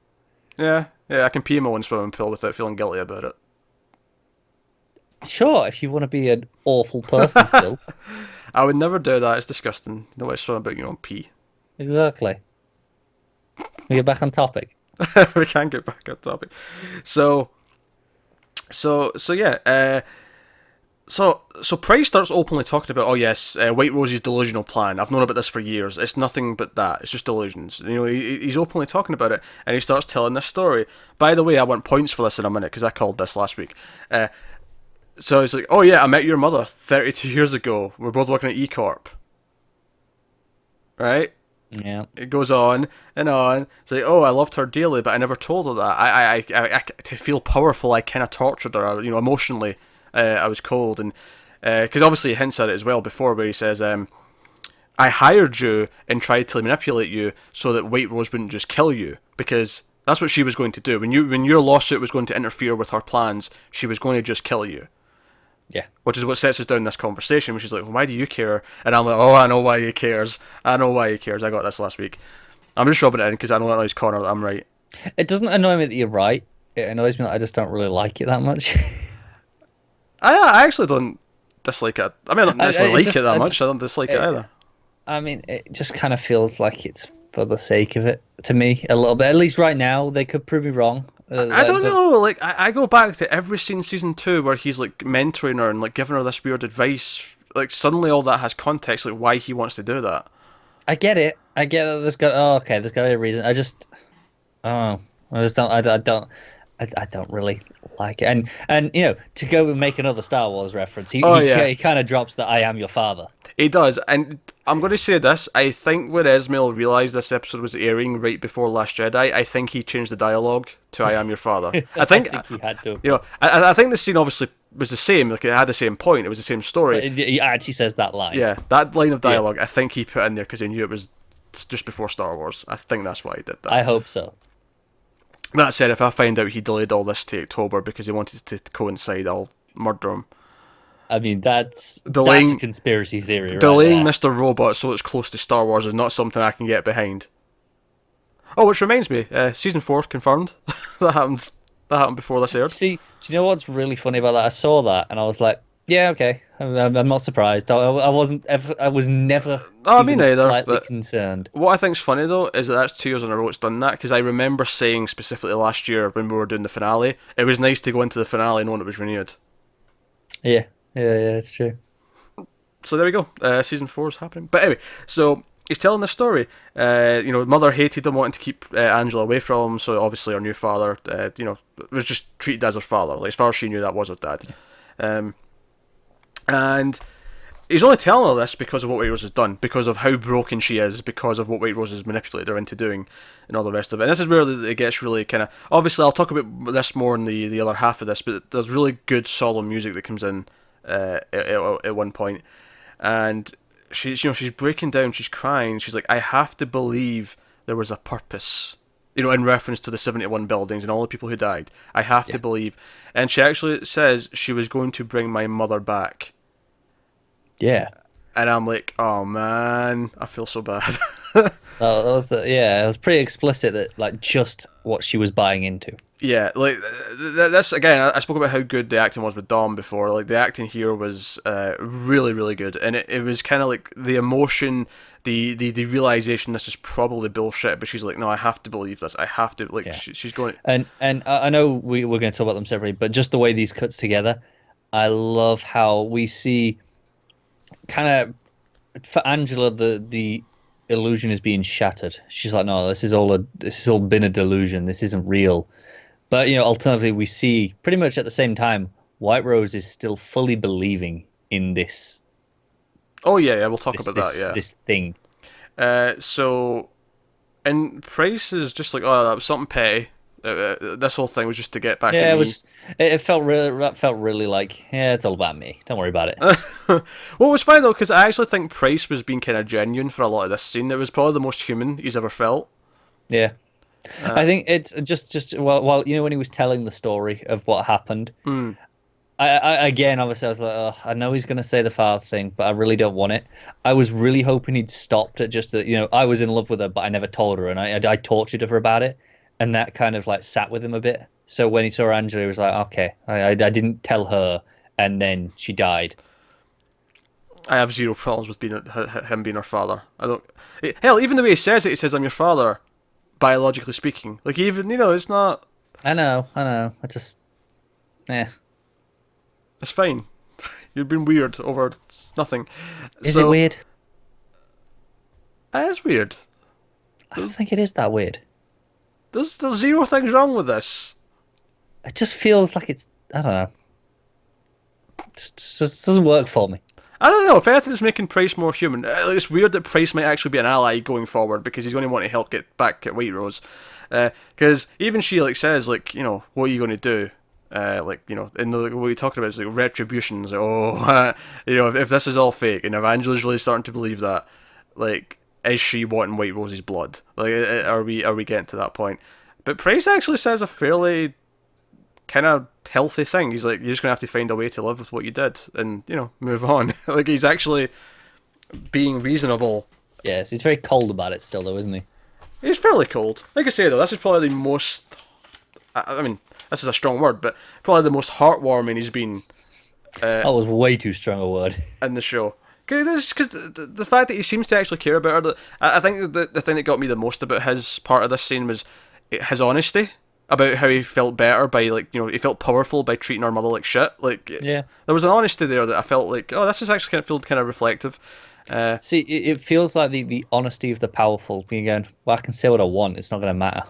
Yeah, I can pee in my own swimming pool without feeling guilty about it. Sure, if you want to be an awful person still. I would never do that. It's disgusting. No way to swim about your own pee. Exactly. We get back on topic. We can get back on topic. So yeah. So Price starts openly talking about, oh yes, White Rose's delusional plan. I've known about this for years. It's nothing but that. It's just delusions. He's openly talking about it, and he starts telling this story. By the way, I want points for this in a minute because I called this last week. So he's like, oh yeah, I met your mother 32 years ago. We're both working at E Corp. Right? Yeah. It goes on and on. It's like, oh, I loved her dearly, but I never told her that. I to feel powerful, I kind of tortured her. Emotionally, I was cold, and because obviously he hints at it as well before, where he says, I I hired you and tried to manipulate you so that White Rose wouldn't just kill you, because that's what she was going to do. When your lawsuit was going to interfere with her plans, she was going to just kill you. Yeah. Which is what sets us down this conversation, which is like, well, why do you care? And I'm like, oh, I know why he cares. I know why he cares. I got this last week. I'm just rubbing it in because I know that noise corner that I'm right. It doesn't annoy me that you're right. It annoys me that I just don't really like it that much. I actually don't dislike it. I mean, I don't necessarily like it that much. Just, I don't dislike it either. I mean, it just kind of feels like it's for the sake of it to me a little bit. At least right now, they could prove me wrong. I don't know. Like, I go back to every scene in season 2 where he's like mentoring her and like giving her this weird advice. Like, suddenly all that has context, like why he wants to do that. I get it. I get that there's got. Oh, okay. There's got to be a reason. I just. Oh, I just don't. I don't. I don't really like it. And you know, to go and make another Star Wars reference, he kind of drops that I am your father. He does, and I'm going to say this. I think when Esmail realised this episode was airing right before Last Jedi, I think he changed the dialogue to "I am your father." I think he had to. You know, I think the scene obviously was the same. Like, it had the same point. It was the same story. He actually says that line. Yeah, that line of dialogue. Yeah. I think he put in there because he knew it was just before Star Wars. I think that's why he did that. I hope so. That said, if I find out he delayed all this to October because he wanted to coincide, I'll murder him. I mean, that's a conspiracy theory. Delaying right Mr. Robot so it's close to Star Wars is not something I can get behind. Oh, which reminds me, season 4 confirmed. that happened before this aired. See, do you know what's really funny about that? I saw that and I was like, yeah, okay. I'm not surprised. I wasn't ever. I was never. Me neither. Slightly concerned. What I think's funny though is that that's 2 years in a row it's done that, because I remember saying specifically last year when we were doing the finale, it was nice to go into the finale knowing it was renewed. Yeah, it's true. So there we go. Season 4 is happening. But anyway, so he's telling this story. Mother hated him, wanting to keep Angela away from him. So obviously her new father, was just treated as her father. Like, as far as she knew, that was her dad. And he's only telling her this because of what White Rose has done, because of how broken she is, because of what White Rose has manipulated her into doing, and all the rest of it. And this is where it gets really kind of... Obviously, I'll talk about this more in the other half of this, but there's really good, solemn music that comes in at one point. And she's breaking down, she's crying, she's like, I have to believe there was a purpose, in reference to the 71 buildings and all the people who died. I have to believe. And she actually says she was going to bring my mother back. Yeah. And I'm like, oh man, I feel so bad. It was pretty explicit that, like, just what she was buying into. Yeah, like, that's, again, I spoke about how good the acting was with Dom before. Like, the acting here was really, really good. And it was kind of like the emotion, the realization this is probably bullshit, but she's like, no, I have to believe this. I have to, like, she's going... And I know we're going to talk about them separately, but just the way these cuts together, I love how we see kind of, for Angela, the illusion is being shattered. She's like, no, this is all been a delusion. This isn't real. But, alternatively, we see pretty much at the same time, White Rose is still fully believing in this. Oh, yeah, we'll talk about that, yeah. This thing. And Price is just like, oh, that was something petty. This whole thing was just to get back at me. It felt really like, yeah, it's all about me. Don't worry about it. Well, it was fine, though, because I actually think Price was being kind of genuine for a lot of this scene. It was probably the most human he's ever felt. Yeah. I think it's just while when he was telling the story of what happened, I again, obviously, I was like, oh, I know he's going to say the father thing, but I really don't want it. I was really hoping he'd stopped at just that, I was in love with her, but I never told her, and I tortured her about it, and that kind of like sat with him a bit. So when he saw Angela, he was like, okay, I didn't tell her, and then she died. I have zero problems with him being her father. I don't. Hell, even the way he says it, he says, "I'm your father." Biologically speaking, like, even it's not. I know. I just, it's fine. You've been weird over nothing. Is it weird? It is weird. I don't think it is that weird. There's zero things wrong with this. It just feels like it's, I don't know. It just doesn't work for me. I don't know, if anything is making Price more human. It's weird that Price might actually be an ally going forward, because he's going to want to help get back at White Rose. Because even she, like, says, like, what are you going to do? What you're talking about is, like, retributions. Like, if this is all fake, and if Angela's really starting to believe that, like, is she wanting White Rose's blood? Like, are we getting to that point? But Price actually says a fairly kind of healthy thing. He's like, you're just gonna have to find a way to live with what you did, and move on. Like, he's actually being reasonable. Yes, he's very cold about it still, though, isn't he? He's fairly cold. Like I say though, this is probably the most. I mean, this is a strong word, but probably the most heartwarming he's been That was way too strong a word. in the show. Because the fact that he seems to actually care about her. I think the thing that got me the most about his part of this scene was his honesty about how he felt better by, like, he felt powerful by treating our mother like shit. Like, Yeah. there was an honesty there that I felt like, oh, this is actually kind of reflective. See, it feels like the honesty of the powerful being going, well, I can say what I want. It's not going to matter.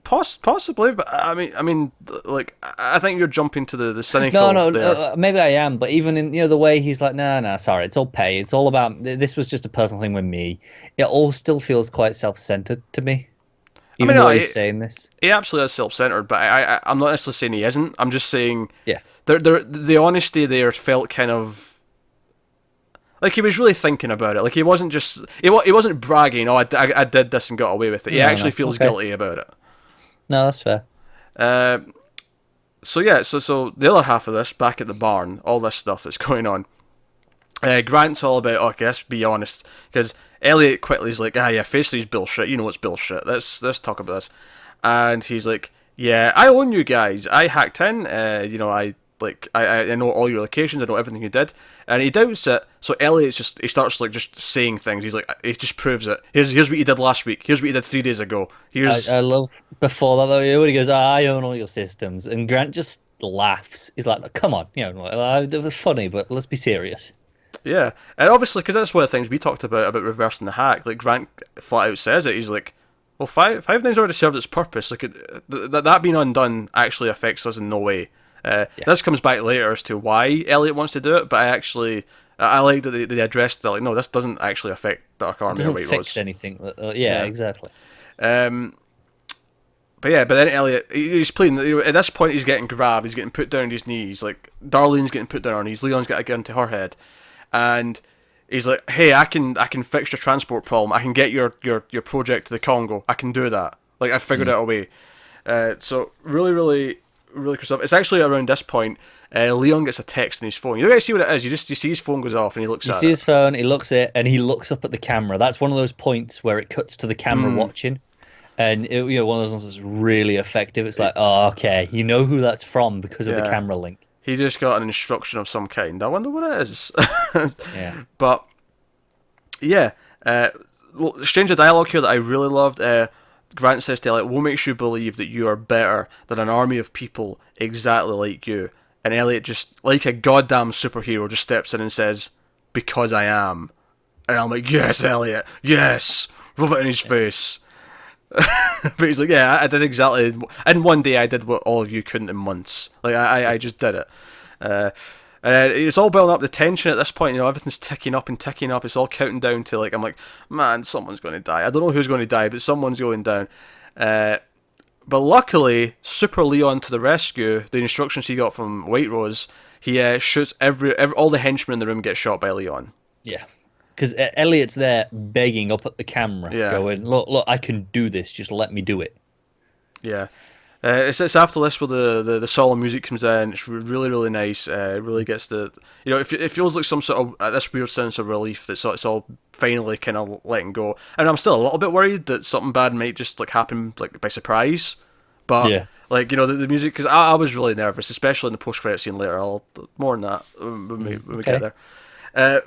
Possibly, but I mean, like, I think you're jumping to the cynical. No, maybe I am, but even in the way he's like, no, sorry, it's all pay. It's all about this was just a personal thing with me. It all still feels quite self-centered to me. Even though he's saying this, he absolutely is self-centered, but I'm not necessarily saying he isn't. I'm just saying, yeah, the honesty there felt kind of like he was really thinking about it. Like, he wasn't just he wasn't bragging. Oh, I did this and got away with it. He actually feels guilty about it. No, that's fair. So yeah, so the other half of this, back at the barn, all this stuff that's going on. Grant's all about, okay, let's be honest, because Elliot quickly is like, yeah, face these bullshit. You know it's bullshit. Let's talk about this. And he's like, yeah, I own you guys. I hacked in. I know all your locations. I know everything you did. And he doubts it. So Elliot he starts like just saying things. He's like, he just proves it. Here's what you did last week. Here's what you did 3 days ago. I love before that though when he goes, I own all your systems, and Grant just laughs. He's like, come on, it was funny, but let's be serious. Yeah, and obviously, because that's one of the things we talked about reversing the hack. Like, Grant flat out says it. He's like, well, five nines already served its purpose. Like, that being undone actually affects us in no way. This comes back later as to why Elliot wants to do it, but I like that they addressed that. Like, no, this doesn't actually affect Dark Army or White Rose. Doesn't fix anything. Yeah, exactly. But then Elliot, he's pleading. At this point, he's getting grabbed. He's getting put down on his knees. Like, Darlene's getting put down on her knees. Leon's got to get into her head. And he's like, hey, I can fix your transport problem. I can get your project to the Congo. I can do that. Like, I figured out a way. So really, really, really cool stuff. It's actually around this point, Leon gets a text on his phone. You don't get to see what it is. You see his phone goes off and he looks at it. You see his phone, he looks at it, and he looks up at the camera. That's one of those points where it cuts to the camera watching. And one of those ones that's really effective. It's like, oh, okay, you know who that's from because of the camera link. He just got an instruction of some kind. I wonder what it is. Yeah. But, yeah. Exchange of dialogue here that I really loved. Grant says to Elliot, what makes you believe that you are better than an army of people exactly like you? And Elliot just, like a goddamn superhero, just steps in and says, because I am. And I'm like, yes, Elliot, yes! Rub it in his face. But he's like, yeah, I did exactly, in one day I did what all of you couldn't in months. Like, I just did it. And it's all building up the tension at this point. Everything's ticking up. It's all counting down to, like, I'm like, man, someone's going to die. I don't know who's going to die, but someone's going down. But luckily, Super Leon to the rescue. The instructions he got from White Rose, he shoots all the henchmen in the room get shot by Leon. Yeah. Because Elliot's there begging up at the camera, going, look, I can do this, just let me do it. Yeah. It's after this where the solemn music comes in. It's really, really nice. It really gets the... it feels like some sort of... this weird sense of relief that it's all finally kind of letting go. And I'm still a little bit worried that something bad might just, like, happen, like, by surprise. But, like, the music... Because I was really nervous, especially in the post-credit scene later. More on that when we get there.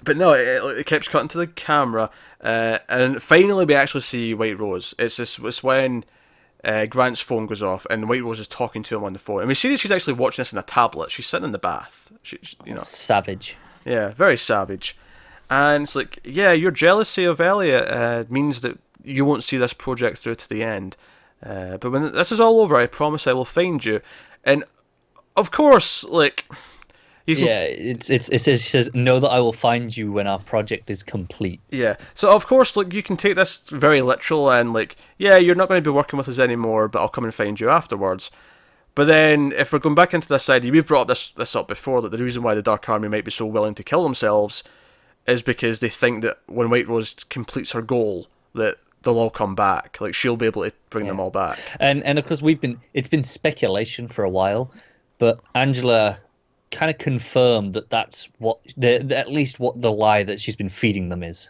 But no, it keeps cutting to the camera, and finally we actually see White Rose. It's when Grant's phone goes off, and White Rose is talking to him on the phone. And we see that she's actually watching this in a tablet. She's sitting in the bath. Savage. Yeah, very savage. And it's like, yeah, your jealousy of Elliot means that you won't see this project through to the end. But when this is all over, I promise I will find you. And of course, like... it says, know that I will find you when our project is complete. Yeah, so of course, like, you can take this very literal and, like, yeah, you're not going to be working with us anymore, but I'll come and find you afterwards. But then, if we're going back into this idea, we've brought this up before, that the reason why the Dark Army might be so willing to kill themselves is because they think that when White Rose completes her goal, that they'll all come back. Like, she'll be able to bring them all back. And of course it's been speculation for a while, but Angela kind of confirmed that that's what at least what the lie that she's been feeding them is.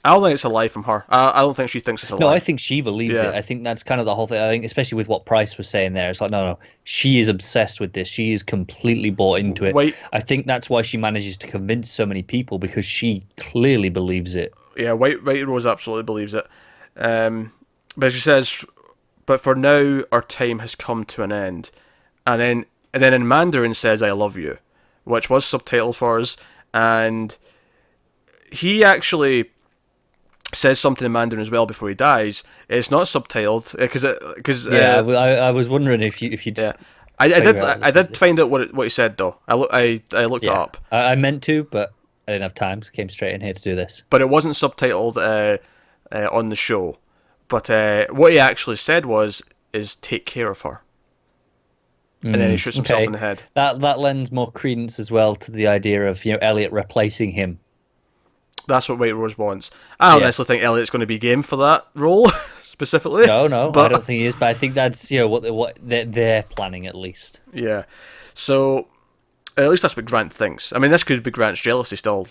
I don't think it's a lie from her. I don't think she thinks it's a lie. No, I think she believes it. I think that's kind of the whole thing. I think especially with what Price was saying there, it's like no, she is obsessed with this. She is completely bought into it. I think that's why she manages to convince so many people, because she clearly believes it. Yeah, White Rose absolutely believes it. But she says, but for now, our time has come to an end. And then in Mandarin says, I love you, which was subtitled for us. And he actually says something in Mandarin as well before he dies. It's not subtitled because I was wondering if you yeah. I did find out what he said though. I looked it up. I meant to, but I didn't have time, so I came straight in here to do this. But it wasn't subtitled on the show. But what he actually said is take care of her. And then he shoots himself in the head. That lends more credence as well to the idea of Elliot replacing him. That's what White Rose wants. I don't necessarily think Elliot's going to be game for that role specifically. No, but I don't think he is. But I think that's what they're planning at least. Yeah, so at least that's what Grant thinks. I mean, this could be Grant's jealousy still.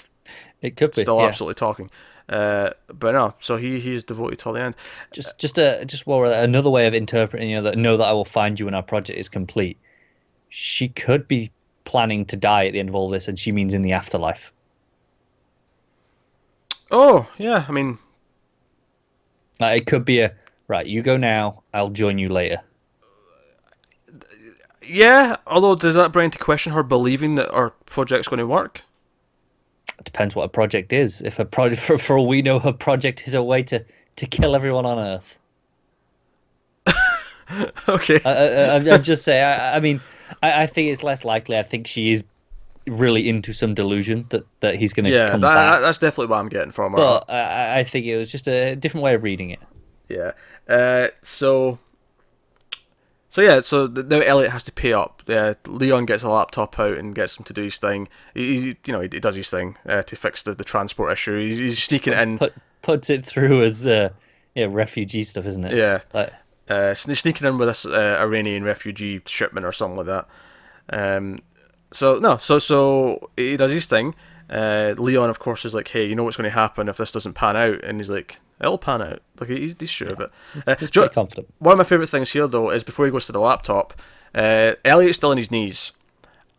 It could be still absolutely talking. But no, so he's devoted till the end. Just while we're there, another way of interpreting that know that I will find you when our project is complete. She could be planning to die at the end of all this, and she means in the afterlife. Oh, yeah, I mean... it could be right, you go now, I'll join you later. Yeah, although does that bring into question her believing that our project's going to work? It depends what a project is. If a project, for all we know, her project is a way to kill everyone on Earth. Okay. I'm just saying, I mean, I think it's less likely. I think she is really into some delusion that he's going to come back. That's definitely what I'm getting from her. But I think it was just a different way of reading it. Yeah. So now Elliot has to pay up. Leon gets a laptop out and gets him to do his thing. He does his thing to fix the transport issue. He's sneaking it in. Puts it through as refugee stuff, isn't it? Yeah. Sneaking in with this Iranian refugee shipment or something like that. So he does his thing. Leon, of course, is like, hey, you know what's going to happen if this doesn't pan out? And he's like, it'll pan out. Like, he's sure of it. He's pretty confident. One of my favourite things here, though, is before he goes to the laptop, Elliot's still on his knees,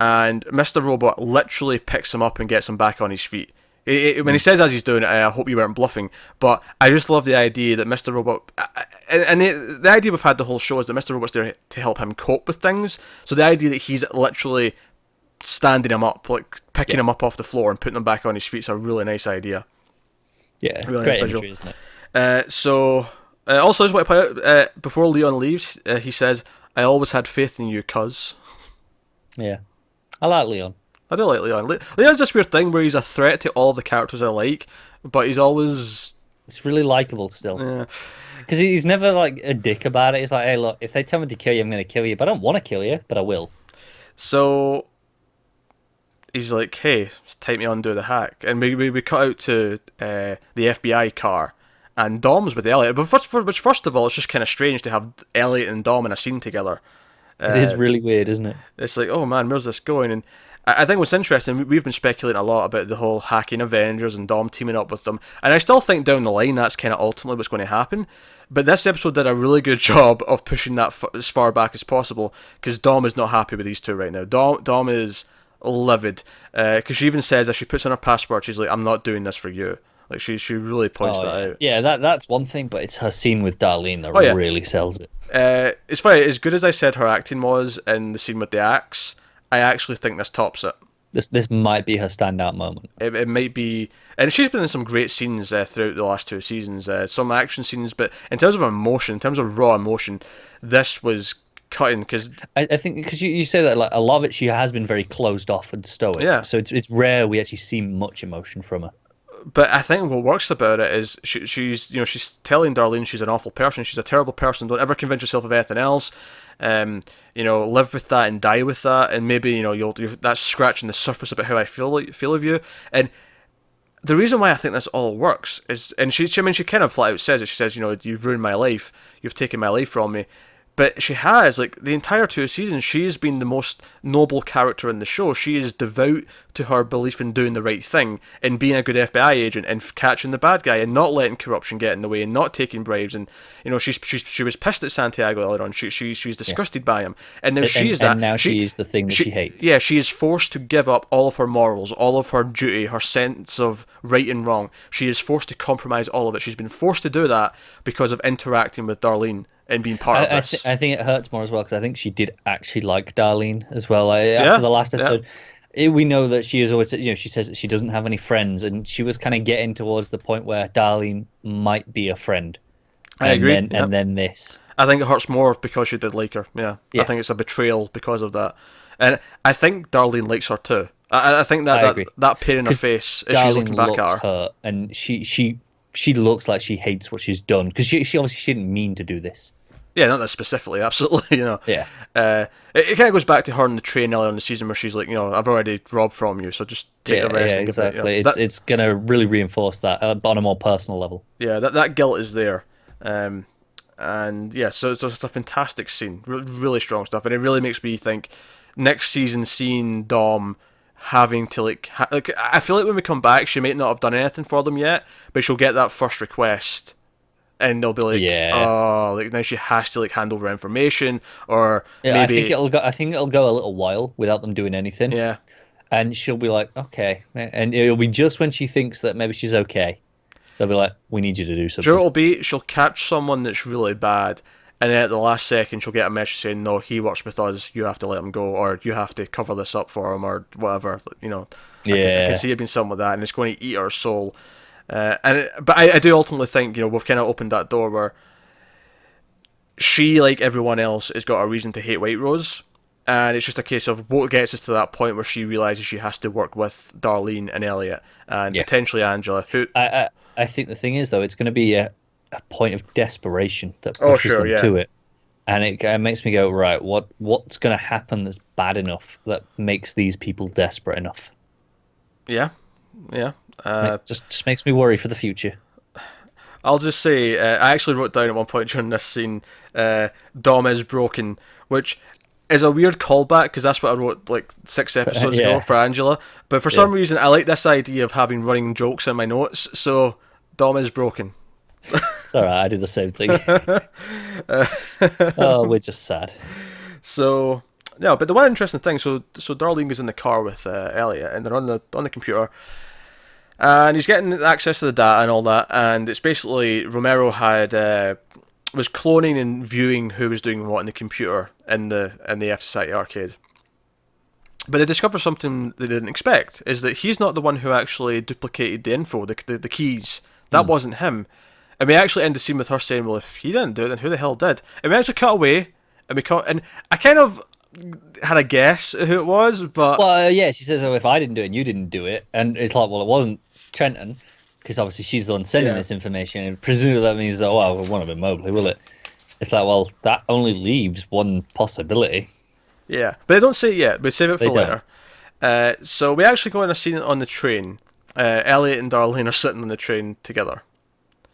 and Mr. Robot literally picks him up and gets him back on his feet. When he says as he's doing it, I hope you weren't bluffing, but I just love the idea that Mr. Robot... And the idea we've had the whole show is that Mr. Robot's there to help him cope with things, so the idea that he's literally standing him up, like picking him up off the floor and putting him back on his feet is a really nice idea. Yeah, it's great imagery, isn't it? Also, I just want to point out, before Leon leaves, he says, I always had faith in you, cuz. Yeah. I like Leon. I do like Leon. Leon's this weird thing where he's a threat to all of the characters I like, but he's always... It's really likeable still. Yeah. Because he's never like a dick about it. He's like, hey, look, if they tell me to kill you, I'm going to kill you. But I don't want to kill you, but I will. So... he's like, hey, take me on, do the hack. And we cut out to the FBI car, and Dom's with Elliot. But first of all, it's just kind of strange to have Elliot and Dom in a scene together. It is really weird, isn't it? It's like, oh man, where's this going? And I think what's interesting, we've been speculating a lot about the whole hacking Avengers and Dom teaming up with them. And I still think down the line that's kind of ultimately what's going to happen. But this episode did a really good job of pushing that as far back as possible, because Dom is not happy with these two right now. Dom is... livid, because she even says, as she puts on her passport, she's like, I'm not doing this for you. Like, she really points that out. Yeah, that's one thing, but it's her scene with Darlene that really sells it. It's funny, as good as I said her acting was in the scene with the axe, I actually think this tops it. This might be her standout moment. It might be, and she's been in some great scenes throughout the last two seasons, some action scenes, but in terms of emotion, in terms of raw emotion, this was cutting, because I think because you say that like a lot of it, she has been very closed off and stoic. Yeah. So it's rare we actually see much emotion from her. But I think what works about it is she's telling Darlene she's an awful person. She's a terrible person. Don't ever convince yourself of anything else. Live with that and die with that, and maybe that's scratching the surface about how I feel of you. And the reason why I think this all works is, and she kind of flat out says it. She says, you've ruined my life. You've taken my life from me. But she has, like, the entire 2 seasons, she has been the most noble character in the show. She is devout to her belief in doing the right thing, in being a good FBI agent, and catching the bad guy, and not letting corruption get in the way, and not taking bribes. And, she was pissed at Santiago earlier on. She's disgusted by him. And now she is the thing that she hates. Yeah, she is forced to give up all of her morals, all of her duty, her sense of right and wrong. She is forced to compromise all of it. She's been forced to do that because of interacting with Darlene and being part of this. I think it hurts more as well, because I think she did actually like Darlene as well. After the last episode, we know that she is always, she says that she doesn't have any friends, and she was kind of getting towards the point where Darlene might be a friend. I agree. And then this. I think it hurts more because she did like her. Yeah. Yeah. I think it's a betrayal because of that. And I think Darlene likes her too. I think that pain in her face as she's looking back at her. Hurt, and she looks like she hates what she's done, because she obviously she didn't mean to do this. Yeah, not that specifically, absolutely, Yeah. It kind of goes back to her on the train earlier in the season where she's like, I've already robbed from you, so just take the rest. And exactly. Give it, it's going to really reinforce that on a more personal level. Yeah, that guilt is there. And yeah, so it's a fantastic scene, really strong stuff, and it really makes me think next season seeing Dom having to I feel like when we come back, she might not have done anything for them yet, but she'll get that first request. And they'll be like, now she has to hand over information, or maybe. I think it'll go a little while without them doing anything. Yeah, and she'll be like, okay, and it'll be just when she thinks that maybe she's okay, they'll be like, we need you to do something. Sure, it'll be she'll catch someone that's really bad, and then at the last second she'll get a message saying, no, he works with us, you have to let him go, or you have to cover this up for him, or whatever. I can see it being something like that, and it's going to eat her soul. But I do ultimately think we've kind of opened that door where she, like everyone else, has got a reason to hate White Rose, and it's just a case of what gets us to that point where she realizes she has to work with Darlene and Elliot and potentially Angela. Who I think the thing is, though, it's going to be a point of desperation that pushes them to it, and it makes me go, right, what's going to happen that's bad enough that makes these people desperate enough? Yeah. It just makes me worry for the future. I'll just say, I actually wrote down at one point during this scene, Dom is broken, which is a weird callback, because that's what I wrote 6 episodes ago for Angela. But for some reason, I like this idea of having running jokes in my notes, so Dom is broken. It's alright, I did the same thing. We're just sad. So, yeah, but the one interesting thing, so Darlene goes in the car with Elliot, and they're on the computer, and he's getting access to the data and all that, and it's basically Romero was cloning and viewing who was doing what in the computer in the F Society arcade. But they discover something they didn't expect, is that he's not the one who actually duplicated the info, the keys. That wasn't him. And we actually end the scene with her saying, well, if he didn't do it, then who the hell did? And we actually cut away, and I kind of had a guess who it was, but... Well, she says, if I didn't do it and you didn't do it, and it's like, well, it wasn't Trenton, because obviously she's the one sending this information, and presumably that means, it won't have been Mowgli, will it? It's like, well, that only leaves one possibility. Yeah, but they don't say it yet, we save it for later. So we actually go in a scene on the train. Elliot and Darlene are sitting on the train together.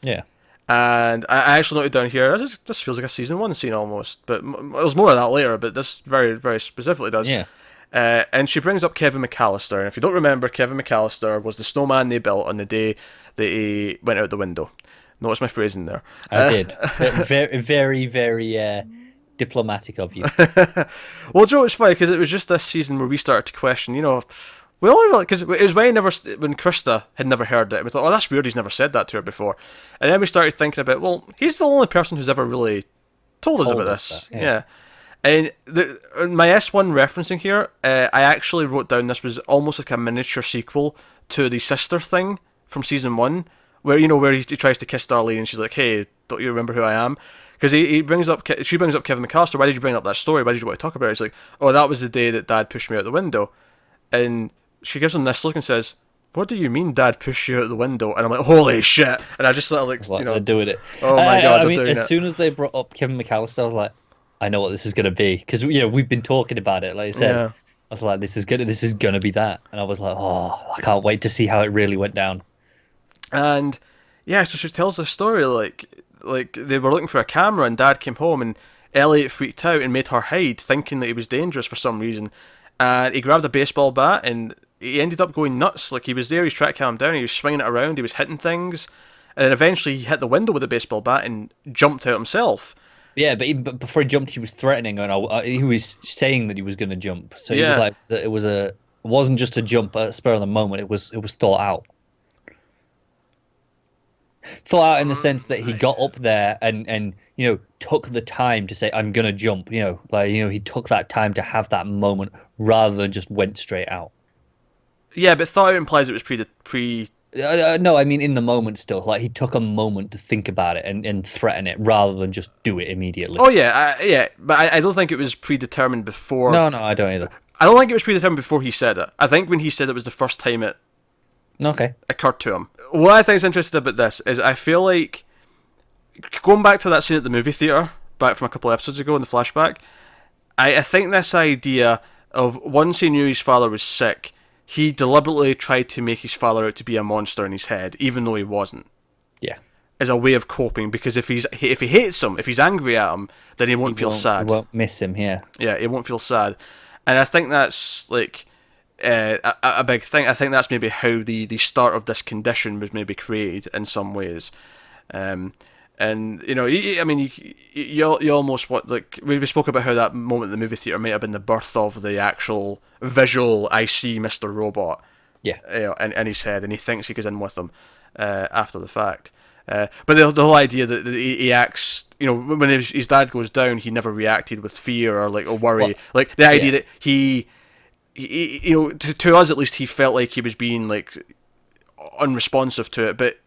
Yeah. And I actually noted down here, this feels like a season 1 scene almost, but it was more of that later, but this very, very specifically does. Yeah. And she brings up Kevin McAllister, and if you don't remember, Kevin McAllister was the snowman they built on the day that he went out the window. Notice my phrasing there. I did. Very, very, very diplomatic of you. Well, Joe, it's funny, because it was just this season where we started to question, we all because it was when Krista had never heard it, and we thought, that's weird, he's never said that to her before. And then we started thinking about, well, he's the only person who's ever really told us about this. Yeah. And my S1 referencing here, I actually wrote down this was almost like a miniature sequel to the sister thing from season 1, where he tries to kiss Darlene and she's like, hey, don't you remember who I am? Because she brings up Kevin McAllister. Why did you bring up that story? Why did you want to talk about it? It's like, oh, that was the day that Dad pushed me out the window. And she gives him this look and says, what do you mean Dad pushed you out the window? And I'm like, holy shit. And I just sort of like, What, they're doing it. oh my God, I they're mean, doing as it. soon as they brought up Kevin McAllister, I was like, I know what this is going to be. Because, we've been talking about it. Like I said, Yeah. I was like, this is gonna be that. And I was like, oh, I can't wait to see how it really went down. And yeah, so she tells the story like they were looking for a camera and Dad came home and Elliot freaked out and made her hide, thinking that he was dangerous for some reason. And he grabbed a baseball bat and he ended up going nuts. Like he was there, he's trying to calm down, he was swinging it around, he was hitting things, and then eventually he hit the window with a baseball bat and jumped out himself. Yeah, but before he jumped, he was threatening, and he was saying that he was going to jump. So he was Yeah. like, it wasn't just a jump at a spur of the moment. It was thought out. Thought out in the sense that he got up there and took the time to say, I'm going to jump. He took that time to have that moment rather than just went straight out. Yeah, but thought implies it was pre. No, I mean in the moment still. Like he took a moment to think about it and threaten it rather than just do it immediately. Oh yeah, but I don't think it was predetermined before. No, I don't either. I don't think it was predetermined before he said it. I think when he said it was the first time it Okay. occurred to him. What I think is interesting about this is I feel like going back to that scene at the movie theater back from a couple of episodes ago in the flashback. I think this idea of once he knew his father was sick, he deliberately tried to make his father out to be a monster in his head, even though he wasn't. Yeah. As a way of coping, because if he hates him, if he's angry at him, then he won't feel sad. He won't miss him. Yeah. Yeah, he won't feel sad, and I think that's like a big thing. I think that's maybe how the start of this condition was maybe created in some ways. And you almost what like we spoke about how that moment in the movie theater might have been the birth of the actual visual. I see Mr. Robot. Yeah. In his head, and he thinks he goes in with them after the fact. But the whole idea that he acts, when his dad goes down, he never reacted with fear or worry. Well, like the idea that he to us at least, he felt like he was being unresponsive to it. But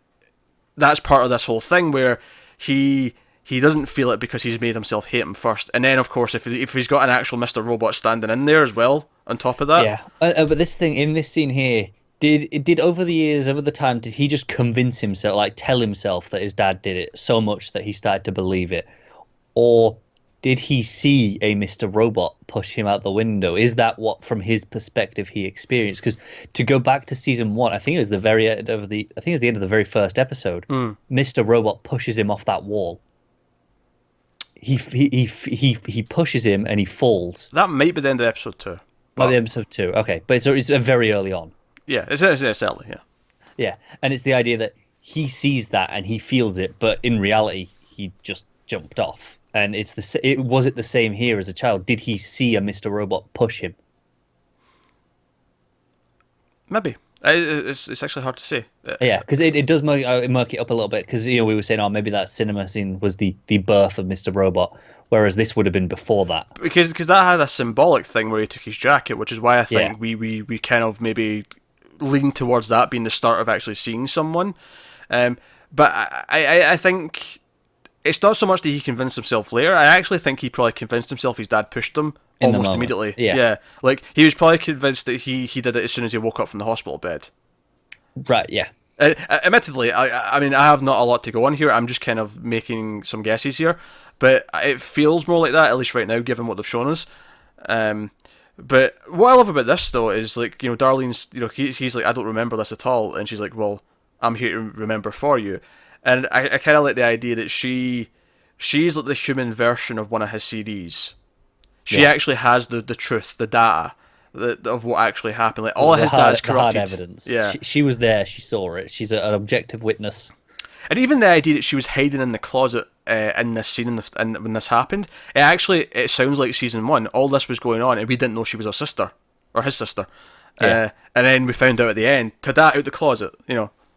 that's part of this whole thing where he doesn't feel it because he's made himself hate him first, and then of course if he's got an actual Mr. Robot standing in there as well on top of that. Yeah, but this thing in this scene here, did over the years, over the time, did he just convince himself, tell himself that his dad did it so much that he started to believe it, or did he see a Mr. Robot push him out the window? Is that what, from his perspective, he experienced? Because to go back to season 1, I think it was the end of the very first episode. Mr. Robot pushes him off that wall. He pushes him and he falls. That might be the end of episode 2. By the episode 2, okay, but it's very early on. Yeah, it's early. Yeah. Yeah, and it's the idea that he sees that and he feels it, but in reality, he just jumped off. And was it the same here as a child? Did he see a Mr. Robot push him? Maybe. It's actually hard to say. Yeah, because it does murk it up a little bit, because we were saying, oh, maybe that cinema scene was the birth of Mr. Robot, whereas this would have been before that. Because that had a symbolic thing where he took his jacket, which is why I think we kind of maybe lean towards that being the start of actually seeing someone. But I think it's not so much that he convinced himself later. I actually think he probably convinced himself his dad pushed him almost immediately. Yeah. Like, he was probably convinced that he did it as soon as he woke up from the hospital bed. Right, yeah. Admittedly, I mean, I have not a lot to go on here. I'm just kind of making some guesses here. But it feels more like that, at least right now, given what they've shown us. But what I love about this, though, is, Darlene's, he's like, I don't remember this at all. And she's like, well, I'm here to remember for you. And I kind of like the idea that she's like the human version of one of his CDs. She actually has the truth, the data of what actually happened. Like, all of his data is corrupted. The hard evidence. Yeah. She was there. She saw it. She's an objective witness. And even the idea that she was hiding in the closet in this scene and when this happened, it sounds like season 1. All this was going on, and we didn't know she was her sister or his sister. Yeah. And then we found out at the end, ta-da, out the closet.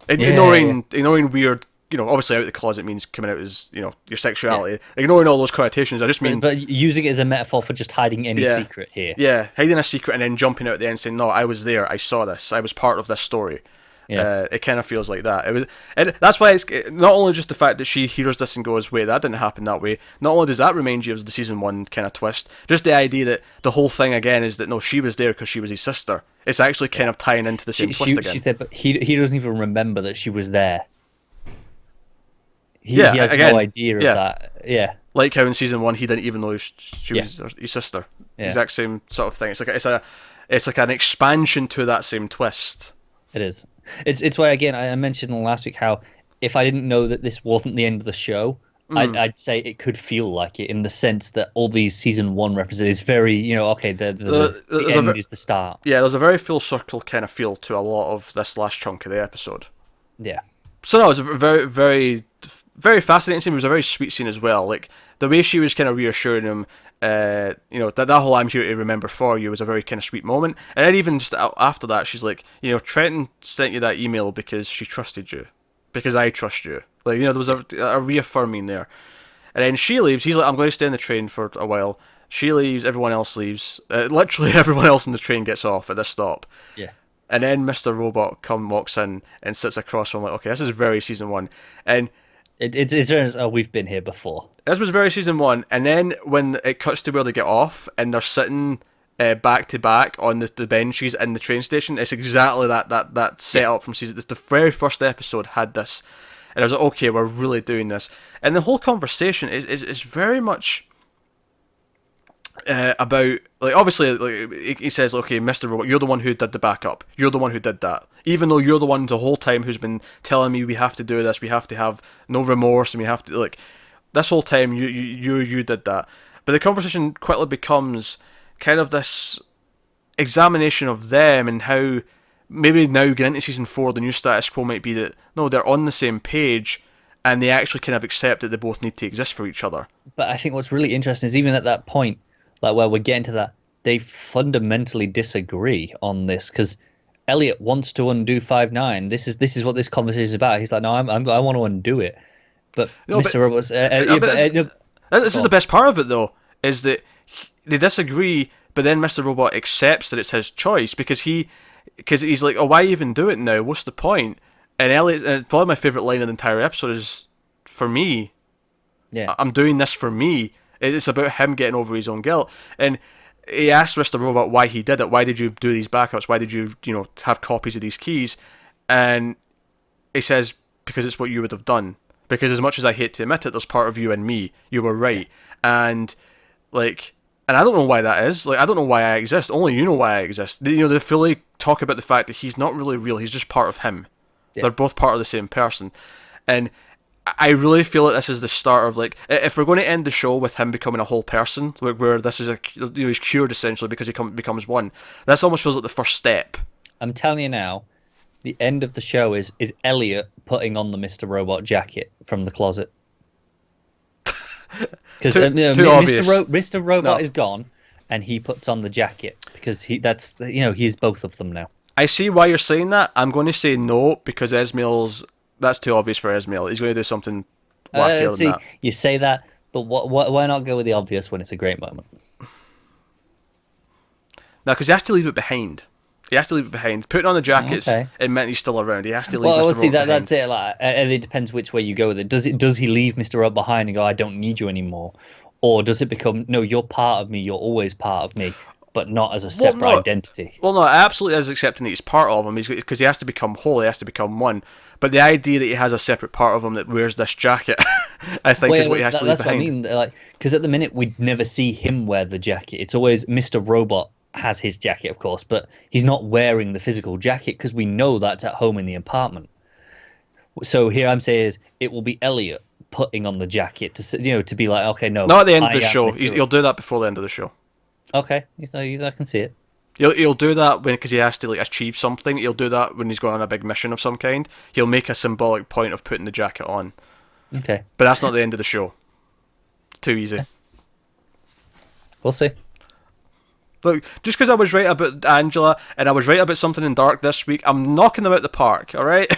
Ignoring weird. Obviously out the closet means coming out as, your sexuality. Yeah. Ignoring all those connotations, I just mean... But using it as a metaphor for just hiding any secret here. Yeah, hiding a secret and then jumping out there and saying, no, I was there, I saw this, I was part of this story. Yeah. It kind of feels like that. It was, and that's why it's not only just the fact that she hears this and goes, "Wait, that didn't happen that way." Not only does that remind you of the season one kind of twist, just the idea that the whole thing again is that no, she was there because she was his sister. It's actually kind of tying into the same twist again. She said, but he doesn't even remember that she was there. He has again, no idea of that. Yeah. Like how in season one he didn't even know she was his sister. Yeah. Exact same sort of thing. It's like an expansion to that same twist. It is. It's why, again, I mentioned last week how if I didn't know that this wasn't the end of the show, I'd say it could feel like it, in the sense that all these season one representatives very, okay, the end is the start. Yeah, there's a very full circle kind of feel to a lot of this last chunk of the episode. Yeah. So no, it was a very, very, very fascinating scene. It was a very sweet scene as well. Like the way she was kind of reassuring him, that whole "I'm here to remember for you" was a very kind of sweet moment. And then even just after that, she's like, Trenton sent you that email because she trusted you, because I trust you. Like, there was a reaffirming there. And then she leaves. He's like, I'm going to stay in the train for a while. She leaves. Everyone else leaves. Literally everyone else in the train gets off at this stop. Yeah. And then Mr. Robot walks in and sits across from, like, okay, this is very season one. And it's we've been here before. This was very season one. And then when it cuts to where they get off and they're sitting back to back on the benches in the train station, it's exactly that setup from season. The very first episode had this. And I was like, okay, we're really doing this. And the whole conversation is very much about, like, obviously, like, he says, okay, Mr. Robot, you're the one who did the backup. You're the one who did that. Even though you're the one the whole time who's been telling me we have to do this, we have to have no remorse, and we have to, like, this whole time you did that. But the conversation quickly becomes kind of this examination of them and how maybe now getting into season 4, the new status quo might be that, no, they're on the same page and they actually kind of accept that they both need to exist for each other. But I think what's really interesting is even at that point, like where we're getting to that, they fundamentally disagree on this, because Elliot wants to undo 5-9. This is what this conversation is about. He's like, no, I want to undo it. But Mr. Robots... this is the best part of it, though, is that they disagree, but then Mr. Robot accepts that it's his choice, because he's like, oh, why even do it now? What's the point? And Elliot, and probably my favourite line in the entire episode is, for me. Yeah. I'm doing this for me. It's about him getting over his own guilt. And he asks Mr. Robot why he did it. Why did you do these backups? Why did you, have copies of these keys? And he says, because it's what you would have done. Because as much as I hate to admit it, there's part of you and me. You were right. And, like... And I don't know why that is. Like, I don't know why I exist. Only you know why I exist. They fully talk about the fact that he's not really real. He's just part of him. Yeah. They're both part of the same person. And I really feel that this is the start of, like, if we're going to end the show with him becoming a whole person, where this is he's cured essentially because he becomes one. This almost feels like the first step. I'm telling you now, the end of the show is Elliot putting on the Mr. Robot jacket from the closet. Because Mr. Robot is gone, and he puts on the jacket because he's both of them now. I see why you're saying that. I'm going to say no, because that's too obvious for Esmail. He's going to do something wackier than that. You say that, but why not go with the obvious when it's a great moment? No, because he has to leave it behind. Putting on the jackets, it meant he's still around. He has to leave Mr. Robot behind. That's it. Like, and it depends which way you go with it. Does he leave Mr. Robot behind and go, I don't need you anymore? Or does it become, no, you're part of me, you're always part of me, but not as a separate identity? Well, no, absolutely is accepting that he's part of him, because he has to become whole, he has to become one. But the idea that he has a separate part of him that wears this jacket, I think, is what he has to leave behind. That's what I mean. Because at the minute, we'd never see him wear the jacket. It's always Mr. Robot has his jacket, of course, but he's not wearing the physical jacket because we know that's at home in the apartment. So here I'm saying is it will be Elliot putting on the jacket to be like, okay, no, not at the end of the show. He'll do that before the end of the show. Okay, I can see it. He'll do that because he has to, like, achieve something. He'll do that when he's going on a big mission of some kind. He'll make a symbolic point of putting the jacket on. Okay, but that's not the end of the show. It's too easy. We'll see. Look, just because I was right about Angela and I was right about something in Dark this week, I'm knocking them out the park. All right,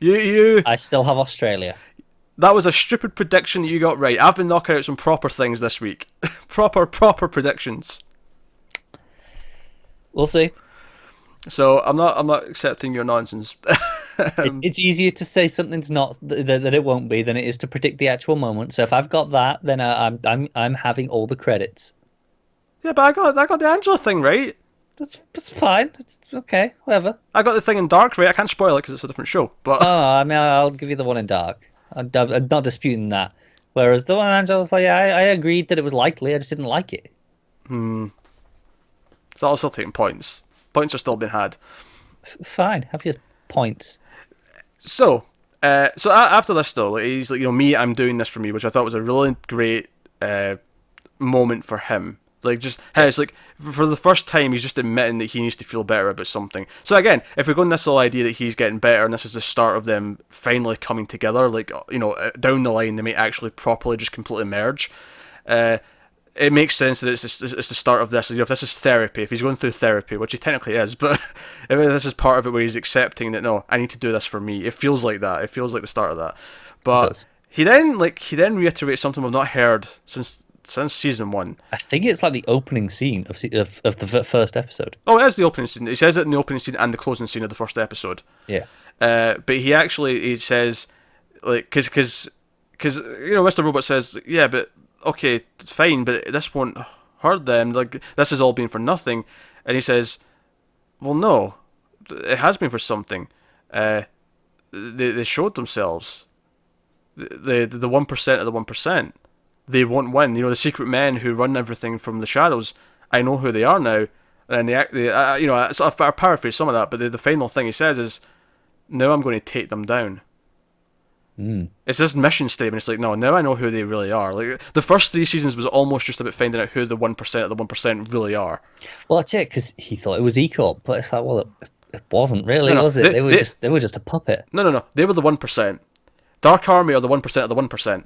you. I still have Australia. That was a stupid prediction that you got right. I've been knocking out some proper things this week. proper predictions. We'll see. So I'm not accepting your nonsense. It's easier to say something's not that it won't be than it is to predict the actual moment. So if I've got that, then I'm having all the credits. Yeah, but I got the Angela thing right. That's fine. It's okay. Whatever. I got the thing in Dark right. I can't spoil it because it's a different show. But Oh, I mean, I'll give you the one in Dark. I'm not disputing that. Whereas the one in Angela was like, yeah, I agreed that it was likely. I just didn't like it. so I'm still taking points. Points are still being had. Fine. Have your points. So, after this though, like, he's like, me, I'm doing this for me, which I thought was a really great moment for him. Like, just, hey, it's like, for the first time, he's just admitting that he needs to feel better about something. So again, if we go on this whole idea that he's getting better, and this is the start of them finally coming together, like, down the line, they may actually properly just completely merge. It makes sense that it's the start of this. If this is therapy, if he's going through therapy, which he technically is, but if this is part of it where he's accepting that, no, I need to do this for me. It feels like that. It feels like the start of that. But he then reiterates something we've not heard since season 1. I think it's like the opening scene of the first episode. Oh, it is the opening scene. He says it in the opening scene and the closing scene of the first episode. Yeah. But he says, like, because Mr. Robot says, yeah, but okay, fine, but this won't hurt them. Like, this has all been for nothing. And he says, well, no, it has been for something. They showed themselves. The 1% of the 1%. They won't win. The secret men who run everything from the shadows. I know who they are now. And I sort of paraphrase some of that, but the final thing he says is, now I'm going to take them down. It's this mission statement. It's like, no, now I know who they really are. Like, the first 3 seasons was almost just about finding out who the 1% of the 1% really are. Well, that's it, because he thought it was E-Corp, but it's like, well, it wasn't really, was it? They were just a puppet. No. They were the 1%. Dark Army are the 1% of the 1%.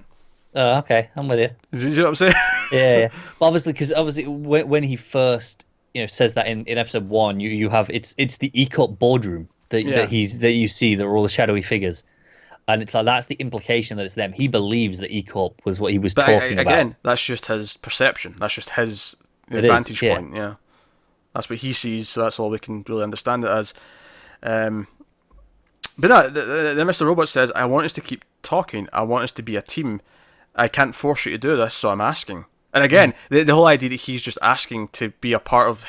Oh, okay, I'm with you. Do you know what I'm saying? Yeah. Well, obviously, when he first says that in episode 1, you have it's the E-Corp boardroom that you see, that are all the shadowy figures. And it's like, that's the implication that it's them. He believes that E-Corp was what he was talking about. Again, that's just his perception. That's just his vantage point. Yeah, that's what he sees. So that's all we can really understand it as. But then Mr. Robot says, "I want us to keep talking. I want us to be a team. I can't force you to do this, so I'm asking." And again, the whole idea that he's just asking to be a part of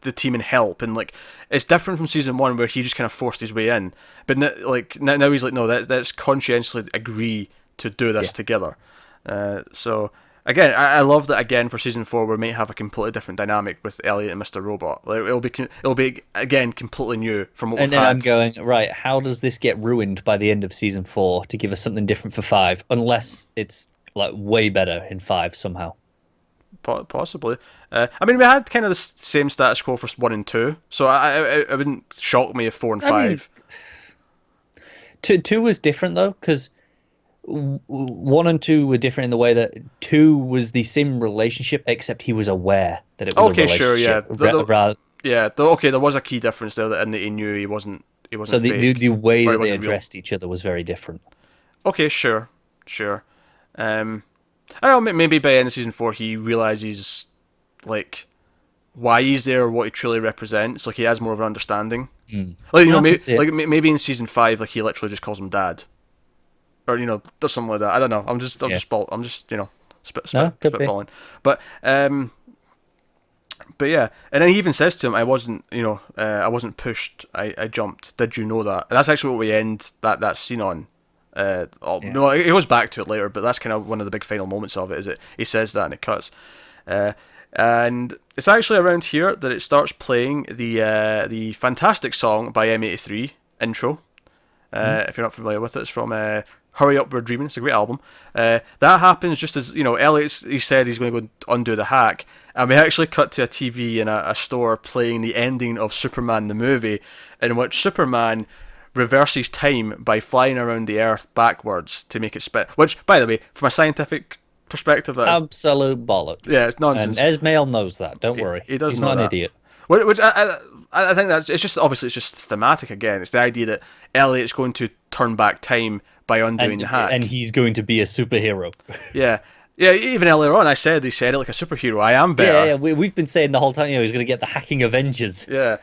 the team and help, and like, it's different from season 1 where he just kind of forced his way in, but now he's like, no, let's conscientiously agree to do this together. So again, I love that. Again, for season 4, we might have a completely different dynamic with Elliot and Mr. Robot. Like, it'll be again completely new from what we've had. And then I'm going, right, how does this get ruined by the end of season 4 to give us something different for 5, unless it's like way better in 5 somehow? Possibly. I mean, we had kind of the same status quo for 1 and 2, so it wouldn't shock me if 4 and 5. 2 was different though, because 1 and 2 were different in the way that 2 was the same relationship, except he was aware that it was a relationship. Sure, yeah. There was a key difference there, that he knew he wasn't. So the way that they addressed each other was very different. Okay, sure. I don't know, maybe by the end of season 4 he realises, like, why he's there, or what he truly represents. Like, he has more of an understanding. Like, maybe in season 5, like, he literally just calls him dad, or does something like that. I don't know. I'm just spitballing. But yeah, and then he even says to him, I wasn't pushed. I jumped. Did you know that? And that's actually what we end that scene on. No, it goes back to it later, but that's kind of one of the big final moments of it. Is it? He says that and it cuts, and it's actually around here that it starts playing the fantastic song by M83 intro. If you're not familiar with it, it's from Hurry Up We're Dreaming. It's a great album. That happens just as Elliot, he said he's going to go undo the hack, and we actually cut to a TV in a store playing the ending of Superman the movie, in which Superman reverses time by flying around the Earth backwards to make it spin. Which, by the way, from a scientific perspective, that's absolute bollocks. Yeah, it's nonsense. And Esmail knows that. Don't worry. He does. He's know not that. an idiot. Which I think it's just thematic again. It's the idea that Elliot's going to turn back time by undoing the hack, and he's going to be a superhero. Yeah. Even earlier on, they said it like a superhero. I am better. Yeah. We've been saying the whole time, he's going to get the hacking Avengers. Yeah.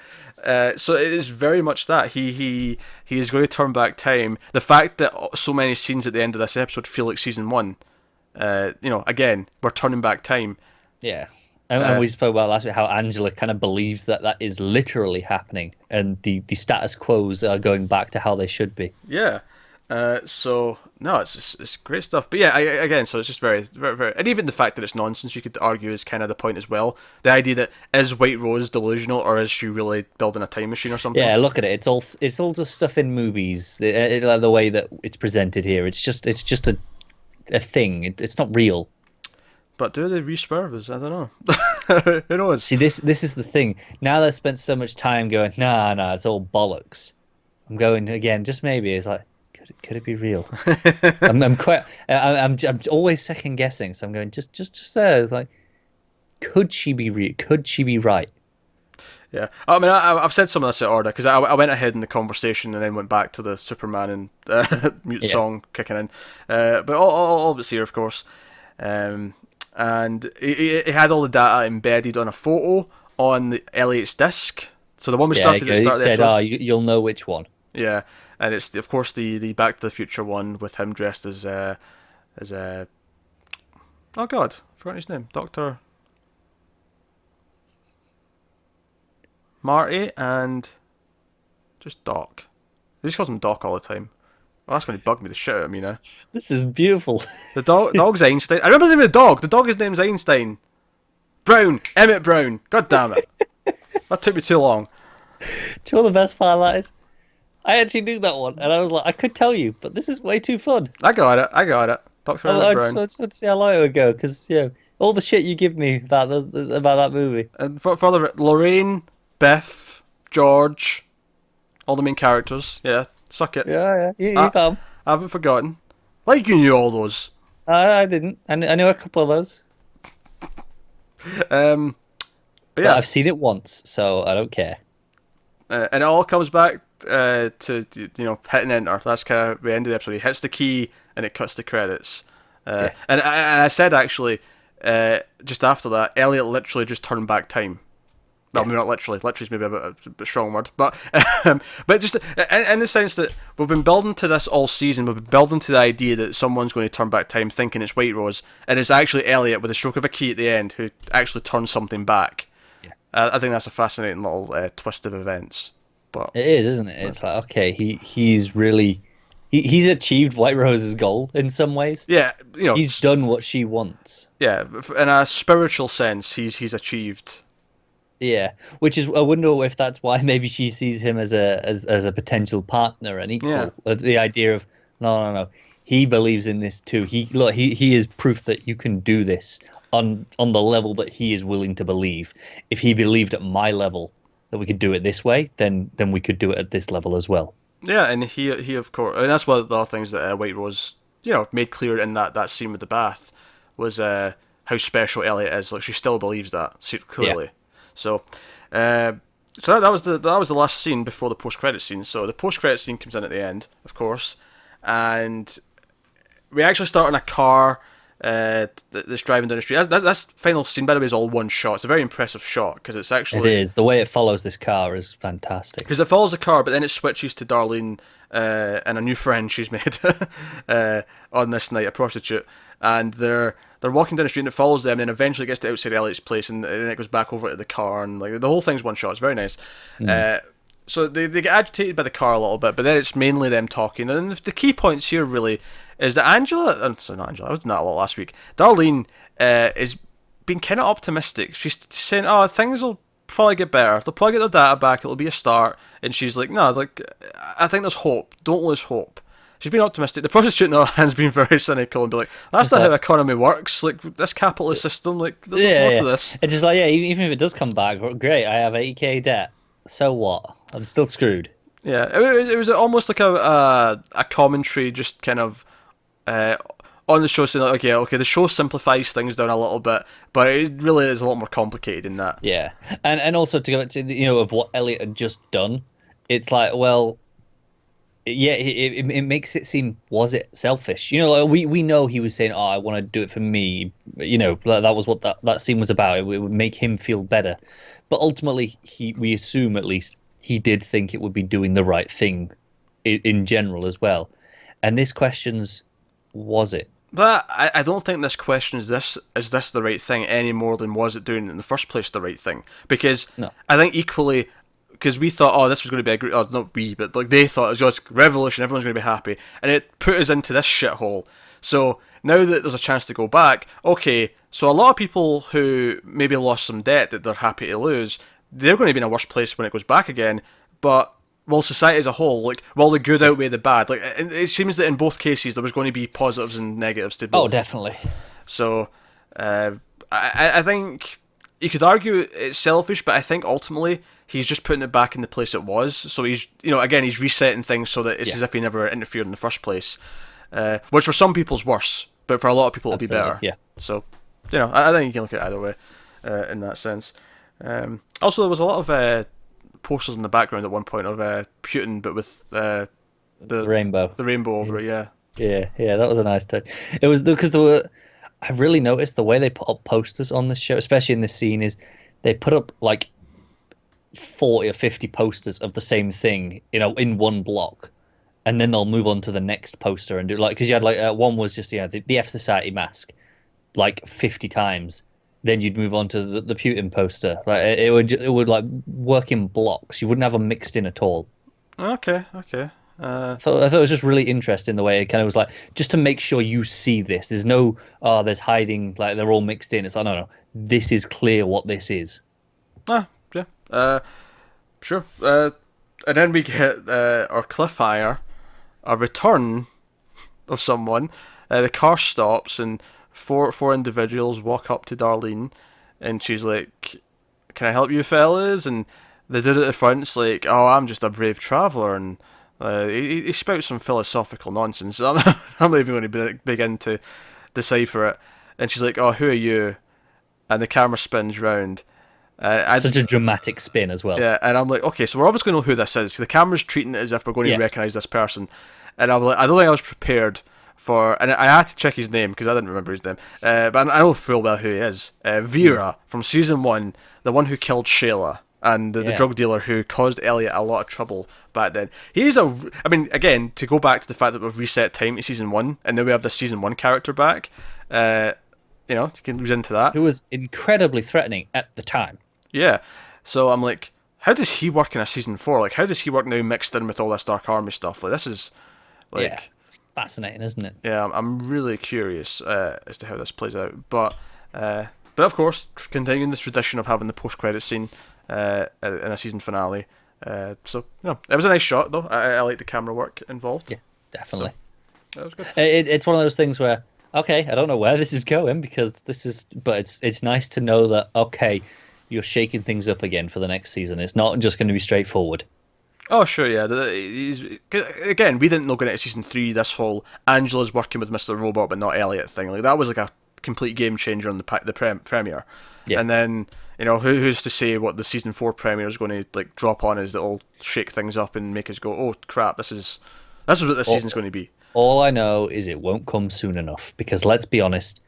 So it is very much that he is going to turn back time. The fact that so many scenes at the end of this episode feel like season one, again, we're turning back time. Yeah. And we spoke about last week how Angela kind of believes that that is literally happening, and the status quos are going back to how they should be. Yeah. So no, it's great stuff. But yeah, again, so it's just very, very, very, and even the fact that it's nonsense, you could argue, is kind of the point as well. The idea that is White Rose delusional, or is she really building a time machine or something? Yeah, look at it. It's all just stuff in movies. The way that it's presented here, it's just a thing. It's not real. But do they re-swerve us? I don't know. Who knows? See, this is the thing. Now they've spent so much time going, nah, it's all bollocks. I'm going again, just maybe. It's like, could it be real? I'm always second guessing, so I'm going just there. It's like, could she be real? Could she be right? Yeah, I mean, I've said some of this in order because I went ahead in the conversation and then went back to the Superman and mute song kicking in, but all of it's here, of course. And he had all the data embedded on a photo on Elliot's disc. So the one we started at the start of the episode. Oh, you'll know which one. Yeah, and it's of course the Back to the Future one with him dressed as oh god, I forgot his name, Dr. Marty and just Doc. He just calls him Doc all the time. Well, that's going to bug me the shit out of me now. This is beautiful. The dog's Einstein. I remember the name of the dog. The dog's name's Einstein. Brown. Emmett Brown. God damn it. That took me too long. Do you know what the best part of that is? I actually knew that one, and I was like, I could tell you, but this is way too fun. I got it. Dr. Emmett Brown. I just want to see how long it would go, because, all the shit you give me about that movie. And for Lorraine, Beth, George, all the main characters. Yeah, suck it. Yeah. You come. I haven't forgotten. Like you knew all those. I didn't. I knew a couple of those. But yeah, I've seen it once, so I don't care. And it all comes back to hitting enter. That's kind of the end of the episode. He hits the key and it cuts the credits. And I said actually, just after that, Elliot literally just turned back time. Well, maybe not literally. Literally is maybe a bit strong word, but just in the sense that we've been building to this all season. We've been building to the idea that someone's going to turn back time, thinking it's White Rose, and it's actually Elliot with a stroke of a key at the end who actually turns something back. Yeah. I think that's a fascinating little twist of events. But it is, isn't it? It's like, okay, he's really he's achieved White Rose's goal in some ways. Yeah, he's done what she wants. Yeah, in a spiritual sense, he's achieved. Yeah, which is, I wonder if that's why maybe she sees him as a potential partner and equal. Yeah. The idea of no, he believes in this too. He is proof that you can do this on the level that he is willing to believe. If he believed at my level that we could do it this way, then we could do it at this level as well. Yeah, and he of course, and that's one of the other things that White Rose made clear in that scene with the bath was how special Elliot is. Like she still believes that clearly. Yeah. So, that was the last scene before the post-credit scene. So the post-credit scene comes in at the end, of course, and we actually start in a car that's driving down the street. That's final scene, by the way, is all one shot. It's a very impressive shot because it's actually... It is. The way it follows this car is fantastic. Because it follows the car, but then it switches to Darlene and a new friend she's made on this night, a prostitute, and they're walking down the street and it follows them, and then eventually gets to outside Elliot's place, and then it goes back over to the car, and like the whole thing's one shot. It's very nice. So they get agitated by the car a little bit, but then it's mainly them talking. And the key points here really is that not Angela, I was doing that a lot last week. Darlene is being kind of optimistic. She's saying, "Oh, things will probably get better. They'll probably get their data back. It'll be a start." And she's like, "No, I think there's hope. Don't lose hope." She's been optimistic. The prostitute, on the other hand, has been very cynical and be like, "That's not how economy works. Like this capitalist system, like there's more to this." It's just like, even if it does come back, great. I have 80k debt. So what? I'm still screwed. Yeah, it was almost like a commentary, just kind of on the show, saying like, okay, the show simplifies things down a little bit, but it really is a lot more complicated than that. Yeah, and also to go to of what Elliot had just done, it's like, well. Yeah, it makes it seem, was it selfish? Like we know he was saying, "Oh, I want to do it for me." That was what that scene was about. It would make him feel better, but ultimately, we assume at least he did think it would be doing the right thing in general as well. And this questions, was it? But I don't think this question is this the right thing any more than was it doing in the first place the right thing? Because No. I think equally, because we thought, oh, this was going to be a great, oh, not we, but like they thought it was just revolution, everyone's going to be happy, and it put us into this shithole. So now that there's a chance to go back, okay, so a lot of people who maybe lost some debt that they're happy to lose, they're going to be in a worse place when it goes back again. But well, society as a whole, like, will the good outweigh the bad? Like, it seems that in both cases there was going to be positives and negatives to both. Oh, definitely. So, I think you could argue it's selfish, but I think ultimately he's just putting it back in the place it was. So he's, again, he's resetting things so that it's as if he never interfered in the first place. Which for some people's worse, but for a lot of people it'll be better. Yeah. So, I think you can look at it either way, in that sense. Also, there was a lot of posters in the background at one point of Putin, but with the rainbow. the rainbow over it. Yeah. Yeah, that was a nice touch. It was because there were. I really noticed the way they put up posters on this show, especially in this scene, is they put up like 40 or 50 posters of the same thing, in one block, and then they'll move on to the next poster and do because you had one was just the F Society mask, like 50 times. Then you'd move on to the Putin poster. Like it would like work in blocks. You wouldn't have them mixed in at all. Okay. So I thought it was just really interesting the way it kind of was like, just to make sure you see this. There's no, there's hiding, like they're all mixed in. It's like, no, this is clear what this is. Yeah. Sure. And then we get our cliffhanger, a return of someone. The car stops and four individuals walk up to Darlene, and she's like, "Can I help you, fellas?" And they did it at the front. It's like, "Oh, I'm just a brave traveller," and he spouts some philosophical nonsense. I'm not even going to begin to decipher it. And she's like, "Oh, who are you?" And the camera spins round. Such a dramatic spin as well. Yeah, and I'm like, okay, so we're obviously going to know who this is. The camera's treating it as if we're going to recognise this person. And I'm like, I don't think I was prepared for... And I had to check his name because I didn't remember his name. But I know full well who he is. Vera, from Season 1, the one who killed Shayla. And the drug dealer who caused Elliot a lot of trouble back then. I mean, again, to go back to the fact that we've reset time to Season 1, and now we have the Season 1 character back, you can read into that. Who was incredibly threatening at the time. Yeah, so I'm like, how does he work in a Season 4? Like, how does he work now mixed in with all this Dark Army stuff? Like, this is, like... Yeah, it's fascinating, isn't it? Yeah, I'm really curious as to how this plays out. But of course, continuing the tradition of having the post-credit scene in a season finale. So, it was a nice shot, though. I like the camera work involved. Yeah, definitely. So, that was good. It's one of those things where, okay, I don't know where this is going because but it's nice to know that, okay, you're shaking things up again for the next season. It's not just going to be straightforward. Oh, sure, yeah. Again, we didn't know going into Season 3 this whole Angela's working with Mr. Robot but not Elliot thing. Like, that was like a complete game changer on the premiere. Yeah. And then, who's to say what the Season 4 premiere is going to like drop on us that'll shake things up and make us go, oh, crap, this is what this season's going to be. All I know is it won't come soon enough because, let's be honest,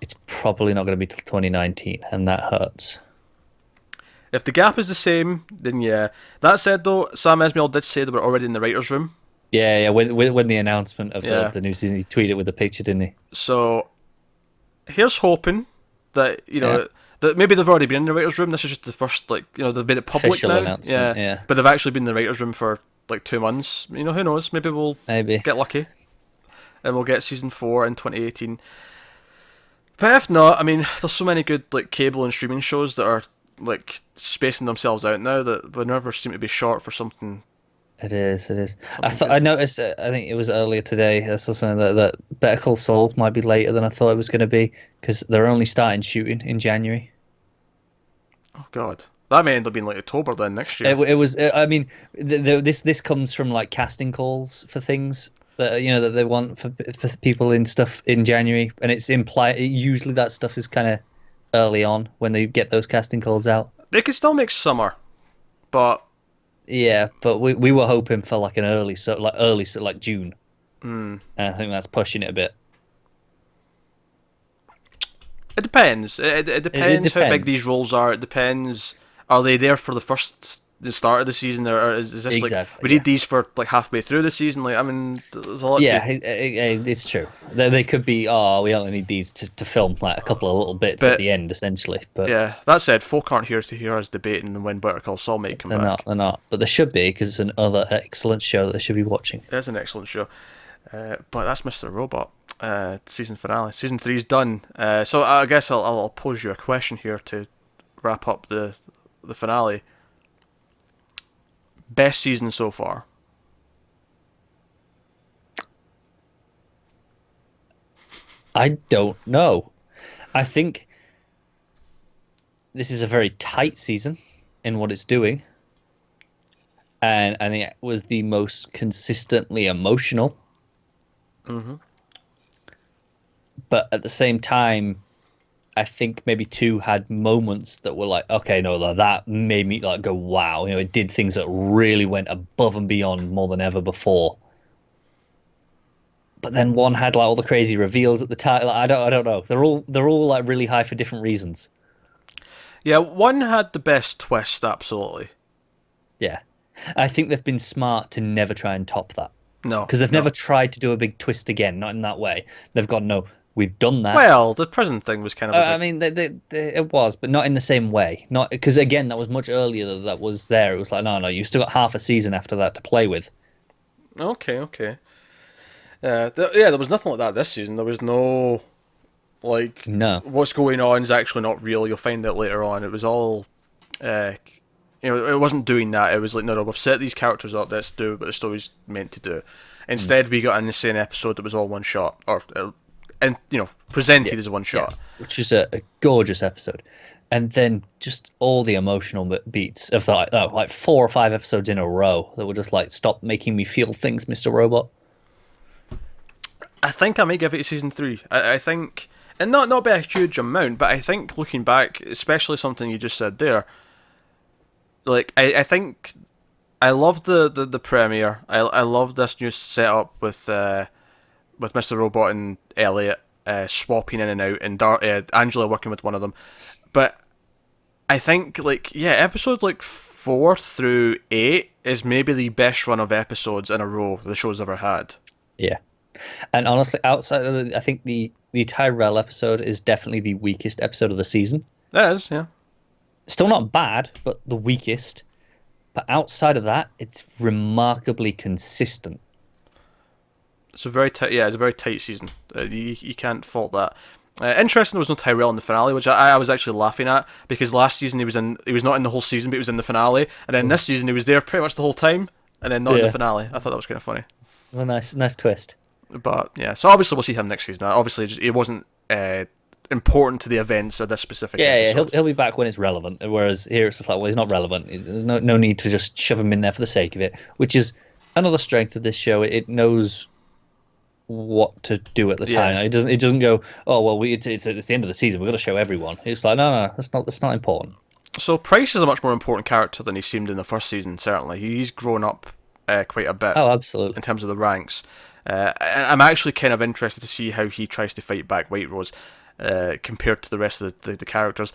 it's probably not going to be till 2019, and that hurts. If the gap is the same, then yeah. That said, though, Sam Esmail did say that we're already in the writer's room. Yeah. When the announcement of the new season, he tweeted with the picture, didn't he? So, here's hoping that, that maybe they've already been in the writer's room. This is just the first, they've made it public official now. Announcement, yeah. But they've actually been in the writer's room for, 2 months. Who knows? Maybe we'll get lucky. And we'll get Season 4 in 2018. But if not, I mean, there's so many good, cable and streaming shows that are spacing themselves out now that we never seem to be short for something. It is. I noticed. I think it was earlier today. I saw something that Better Call Saul might be later than I thought it was going to be because they're only starting shooting in January. Oh God, that may end up being October then next year. It was. I mean, this comes from casting calls for things that that they want for people in stuff in January, and it's implied. Usually that stuff is kind of early on when they get those casting calls out. They could still make summer, but yeah, but we were hoping for an early June. And I think that's pushing it a bit. It depends. It depends how big these roles are. It depends. Are they there for the first the start of the season, or is this like Exactly, we need these for like halfway through the season? Like, I mean, there's a lot Yeah, to. it's true. They could be, oh, we only need these to film like a couple of little bits at But the end, essentially. But yeah, that said, folk aren't here to hear us debating when Better Call Saul might come they're back. not. But they should be, because it's another excellent show that they should be watching. It is an excellent show. But that's Mr. Robot. Season finale. Season 3's done. So I guess I'll pose you a question here to wrap up the finale. Best season so far. I don't know. I think this is a very tight season in what it's doing. And I think it was the most consistently emotional. Mm-hmm. But at the same time, I think maybe 2 had moments that were like, okay, no, that made me like go, wow. You know, it did things that really went above and beyond more than ever before. But then 1 had like all the crazy reveals at the time. Like, I don't know. They're all like really high for different reasons. Yeah, 1 had the best twist, absolutely. Yeah, I think they've been smart to never try and top that. No, Because they've no. never tried to do a big twist again, not in that way. They've gone, no, we've done that. Well, the prison thing was kind of. I mean, it was, but not in the same way. Not because again, that was much earlier that was there. It was like, no, you still got half a season after that to play with. Okay. There was nothing like that this season. There was no, like, No. what's going on is actually not real. You'll find out later on. It was all, it wasn't doing that. It was like, no, we've set these characters up. Let's do what the story's meant to do. Instead, we got an insane episode that was all one shot, and presented as one shot. Which is a gorgeous episode. And then just all the emotional beats of like 4 or 5 episodes in a row that were just like, stop making me feel things, Mr. Robot. I think I might give it a season 3. I think, and not by a huge amount, but I think looking back, especially something you just said there, like I think I love the premiere. I love this new setup with Mr. Robot and Elliot swapping in and out, and Angela working with one of them. But I think episode like 4 through 8 is maybe the best run of episodes in a row the show's ever had. Yeah. And honestly, outside of I think the Tyrell episode is definitely the weakest episode of the season. It is, yeah. Still not bad, but the weakest. But outside of that, it's remarkably consistent. It's a very it's a very tight season. You can't fault that. Interesting, there was no Tyrell in the finale, which I was actually laughing at, because last season he was not in the whole season, but he was in the finale, and then this season he was there pretty much the whole time, and then not in the finale. I thought that was kind of funny. A nice twist. But yeah, so obviously we'll see him next season. Obviously, it wasn't important to the events of this specific episode. He'll be back when it's relevant. Whereas here it's just like, well, he's not relevant. There's no need to just shove him in there for the sake of it, which is another strength of this show. It knows what to do at the time. It doesn't go, oh well, it's the end of the season, we've got to show everyone. It's like, no, that's not important. So Price is a much more important character than he seemed in the first season. Certainly, he's grown up quite a bit. Oh, absolutely. In terms of the ranks. I'm actually kind of interested to see how he tries to fight back White Rose compared to the rest of the characters.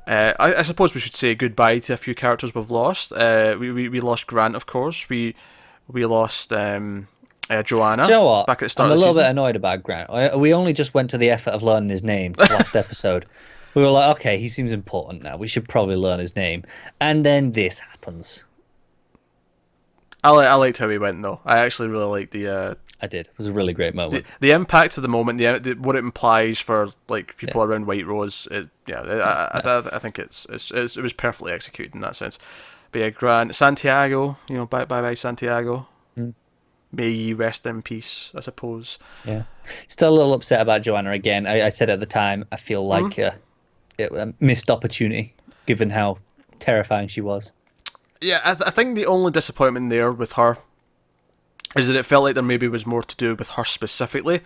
I suppose we should say goodbye to a few characters we've lost. We lost Grant, of course. We lost Joanna. Do you know what? Back at the start I'm of the a little season. bit annoyed about Grant. We only just went to the effort of learning his name last episode. We were like, okay, he seems important now. We should probably learn his name. And then this happens. I liked how he went, though. I actually really liked the. I did. It was a really great moment. The impact of the moment, what it implies for like people around White Rose. I think it was perfectly executed in that sense. But yeah, Grant, Santiago, bye Santiago. May ye rest in peace, I suppose. Yeah. Still a little upset about Joanna again. I said at the time, I feel like a missed opportunity, given how terrifying she was. Yeah, I think the only disappointment there with her is that it felt like there maybe was more to do with her specifically,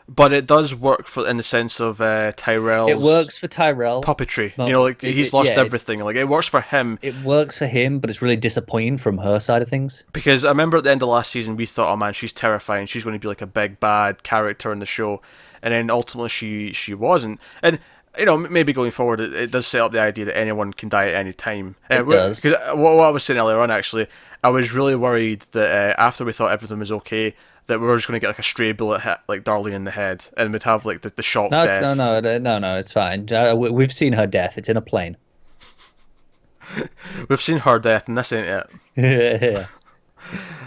but it does work in the sense of Tyrell's. It works for Tyrell. Puppetry. Well, he's lost everything. Like, it works for him. It works for him, but it's really disappointing from her side of things. Because I remember at the end of last season, we thought, oh man, she's terrifying. She's going to be like a big bad character in the show, and then ultimately she wasn't. And maybe going forward, it does set up the idea that anyone can die at any time. It does. Because what I was saying earlier on, actually, I was really worried that after we thought everything was okay, that we were just going to get like a stray bullet hit like Darlene in the head, and we'd have like the shock No, death. no, it's fine. We've seen her death. It's in a plane. We've seen her death, and this ain't it. Yeah.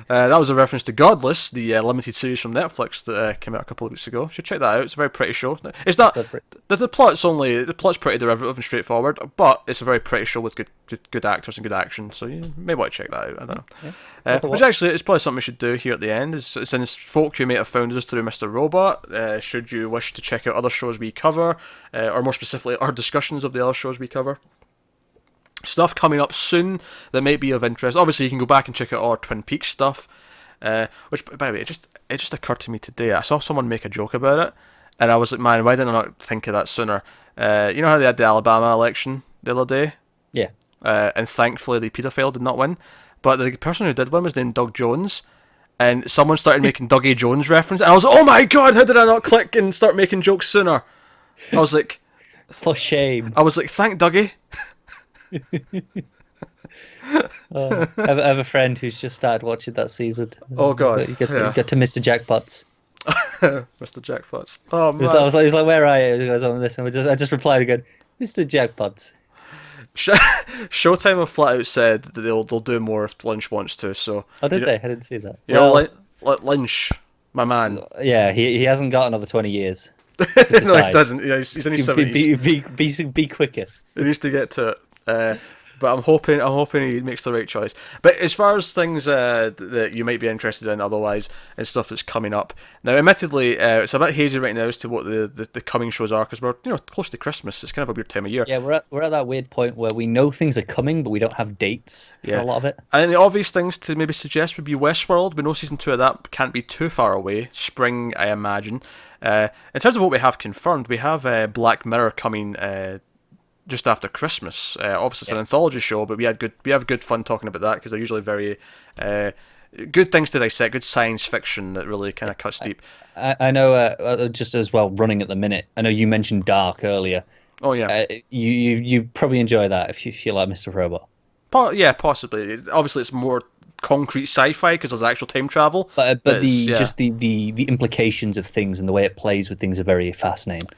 That was a reference to Godless, the limited series from Netflix that came out a couple of weeks ago. You should check that out. It's a very pretty show. It's not the plot's pretty derivative and straightforward, but it's a very pretty show with good actors and good action. So you may want to check that out. I don't know. Yeah. Which actually is probably something we should do here at the end. Since folk you may have found us through Mr. Robot, should you wish to check out other shows we cover, or more specifically our discussions of the other shows we cover. Stuff coming up soon that might be of interest. Obviously, you can go back and check out all our Twin Peaks stuff. Which, by the way, it just occurred to me today. I saw someone make a joke about it, and I was like, man, why didn't I not think of that sooner? You know how they had the Alabama election the other day? Yeah. And thankfully, the paedophile did not win. But the person who did win was named Doug Jones. And someone started making Dougie Jones reference. And I was like, oh my god, how did I not click and start making jokes sooner? I was like... For shame. I was like, thank Dougie. I have a friend who's just started watching that season. Oh god, you get to Mr. Jackpots. Mr. Jackpots. Oh man, he's like, where are you? He goes on this, and I just replied again, Mr. Jackpots. Showtime have flat out said that they'll do more if Lynch wants to. So did they? I didn't see that. Lynch, my man. Yeah, he hasn't got another 20 years. No, he doesn't. Yeah, he's in his 70s. Be quicker. He needs to get to it. But I'm hoping he makes the right choice. But as far as things that you might be interested in otherwise, and stuff that's coming up now, admittedly, it's a bit hazy right now as to what the coming shows are, because we're close to Christmas. It's kind of a weird time of year. Yeah, we're at that weird point where we know things are coming, but we don't have dates for a lot of it. And the obvious things to maybe suggest would be Westworld. We know season 2 of that can't be too far away. Spring, I imagine. In terms of what we have confirmed, we have Black Mirror coming just after Christmas. Obviously, it's an anthology show, but we have good fun talking about that, because they're usually very good things to dissect, good science fiction that really kind of cuts deep. I know, just as well, running at the minute, I know you mentioned Dark earlier. Oh yeah. You probably enjoy that if you like Mr. Robot. Yeah, possibly. Obviously, it's more concrete sci-fi because there's actual time travel. But the implications of things and the way it plays with things are very fascinating.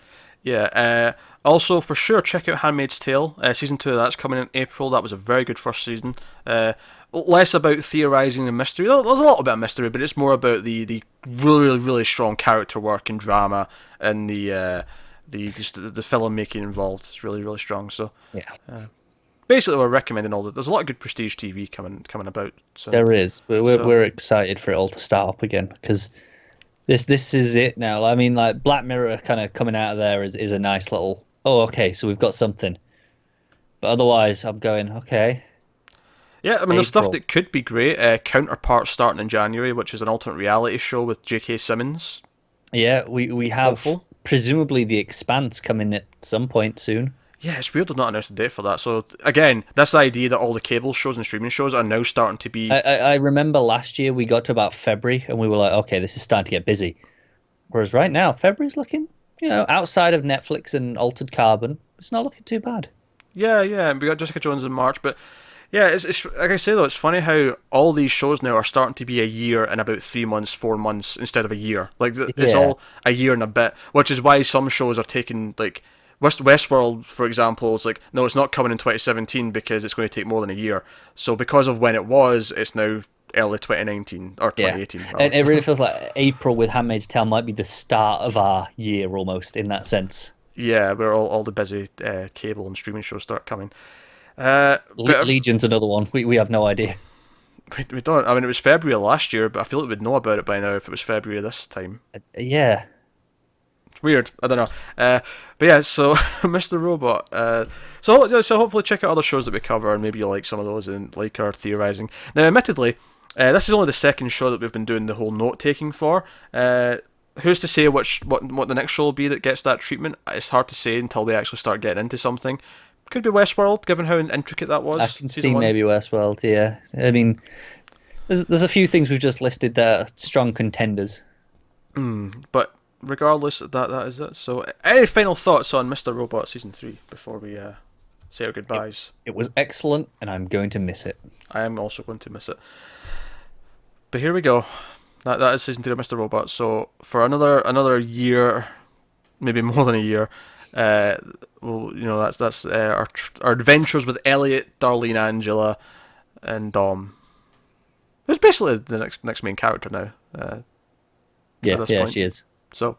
Yeah. Also, for sure, check out Handmaid's Tale. Season 2 of that's coming in April. That was a very good first season. Less about theorising and mystery. There's a little bit of mystery, but it's more about the really, really strong character work and drama and the filmmaking involved. It's really, really strong. So yeah. Basically, we're recommending all that. There's a lot of good prestige TV coming about. So, there is. We're excited for it all to start up again, because this is it now. I mean, like, Black Mirror kind of coming out of there is a nice little, oh, okay, so we've got something. But otherwise, I'm going, okay. Yeah, I mean, there's stuff that could be great. Counterpart starting in January, which is an alternate reality show with J.K. Simmons. Yeah, we have presumably The Expanse coming at some point soon. Yeah, it's weird they've not announced a date for that. So, again, this idea that all the cable shows and streaming shows are now starting to be... I remember last year we got to about February and we were like, okay, this is starting to get busy. Whereas right now, February's looking, outside of Netflix and Altered Carbon, it's not looking too bad. Yeah, and we got Jessica Jones in March. But, yeah, it's like I say, though, it's funny how all these shows now are starting to be a year and about 3 months, 4 months instead of a year. Like, it's all a year and a bit, which is why some shows are taking, like... Westworld, for example, is like, no, it's not coming in 2017 because it's going to take more than a year. So because of when it was, it's now early 2019 or 2018. Yeah. And it really feels like April with Handmaid's Tale might be the start of our year almost in that sense. Yeah, where all the busy cable and streaming shows start coming. Legion's another one. We have no idea. We don't. I mean, it was February last year, but I feel like we'd know about it by now if it was February this time. Yeah. Weird, I don't know. But yeah, so Mr. Robot. So hopefully check out other shows that we cover, and maybe you'll like some of those and like our theorising. Now, admittedly, this is only the second show that we've been doing the whole note-taking for. Who's to say what the next show will be that gets that treatment? It's hard to say until we actually start getting into something. Could be Westworld, given how intricate that was. I can see maybe Westworld, yeah. I mean, there's a few things we've just listed that are strong contenders. But regardless, that is it. So, any final thoughts on Mr. Robot Season 3 before we say our goodbyes? It was excellent, and I'm going to miss it. I am also going to miss it. But here we go. That is Season 3 of Mr. Robot. So, for another year, maybe more than a year, well, that's our adventures with Elliot, Darlene, Angela, and Dom. Who's basically the next main character now. Yeah, she is. So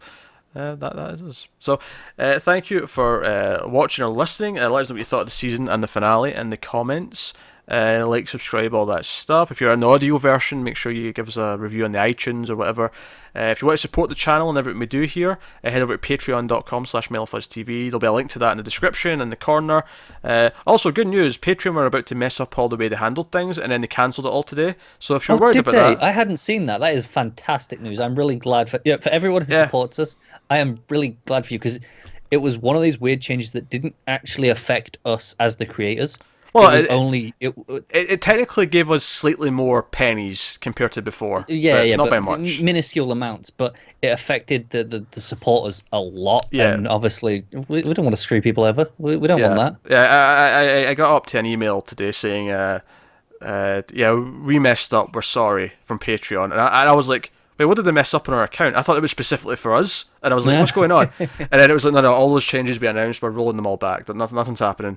that is us. So thank you for watching or listening. Let us know what you thought of the season and the finale in the comments. Like, subscribe, all that stuff. If you're in the audio version, make sure you give us a review on the iTunes or whatever. If you want to support the channel and everything we do here, head over to patreon.com/MailFuzzTV. There'll be a link to that in the description in the corner. Also, good news, Patreon were about to mess up all the way they handled things, and then they cancelled it all today. So if you're worried about that... I hadn't seen that. That is fantastic news. I'm really glad for everyone who supports us. I am really glad for you, because it was one of these weird changes that didn't actually affect us as the creators. Well, it technically gave us slightly more pennies compared to before. Not by much. Minuscule amounts, but it affected the supporters a lot. Yeah. And obviously, we don't want to screw people over. We don't want that. Yeah, I got up to an email today saying, we messed up, we're sorry, from Patreon. And I was like, wait, what did they mess up on our account? I thought it was specifically for us. And I was like, what's going on? And then it was like, no, all those changes we announced, we're rolling them all back. Nothing's happening.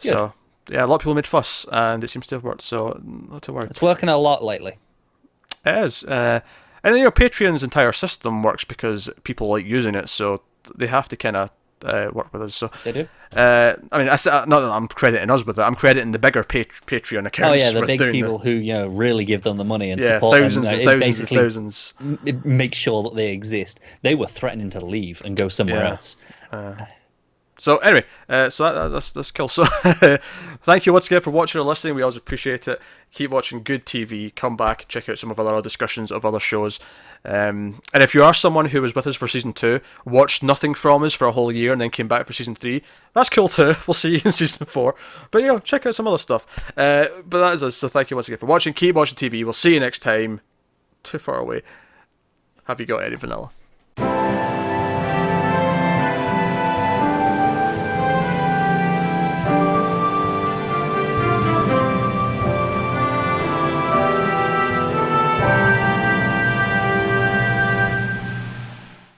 So, yeah, a lot of people made fuss, and it seems to have worked, so not to worry. It's working a lot lately. It is. And Patreon's entire system works because people like using it, so they have to kind of work with us. So they do. Not that I'm crediting us with it. I'm crediting the bigger Patreon accounts. Oh yeah, the big people who really give them the money and support thousands them. And thousands and thousands. Make sure that they exist. They were threatening to leave and go somewhere else. So anyway, that's cool. So thank you once again for watching or listening. We always appreciate it. Keep watching good TV. Come back, check out some of our discussions of other shows. And if you are someone who was with us for season 2, watched nothing from us for a whole year, and then came back for season 3, that's cool too. We'll see you in season 4. But check out some other stuff. But that is us. So thank you once again for watching. Keep watching TV. We'll see you next time. Too far away. Have you got any vanilla?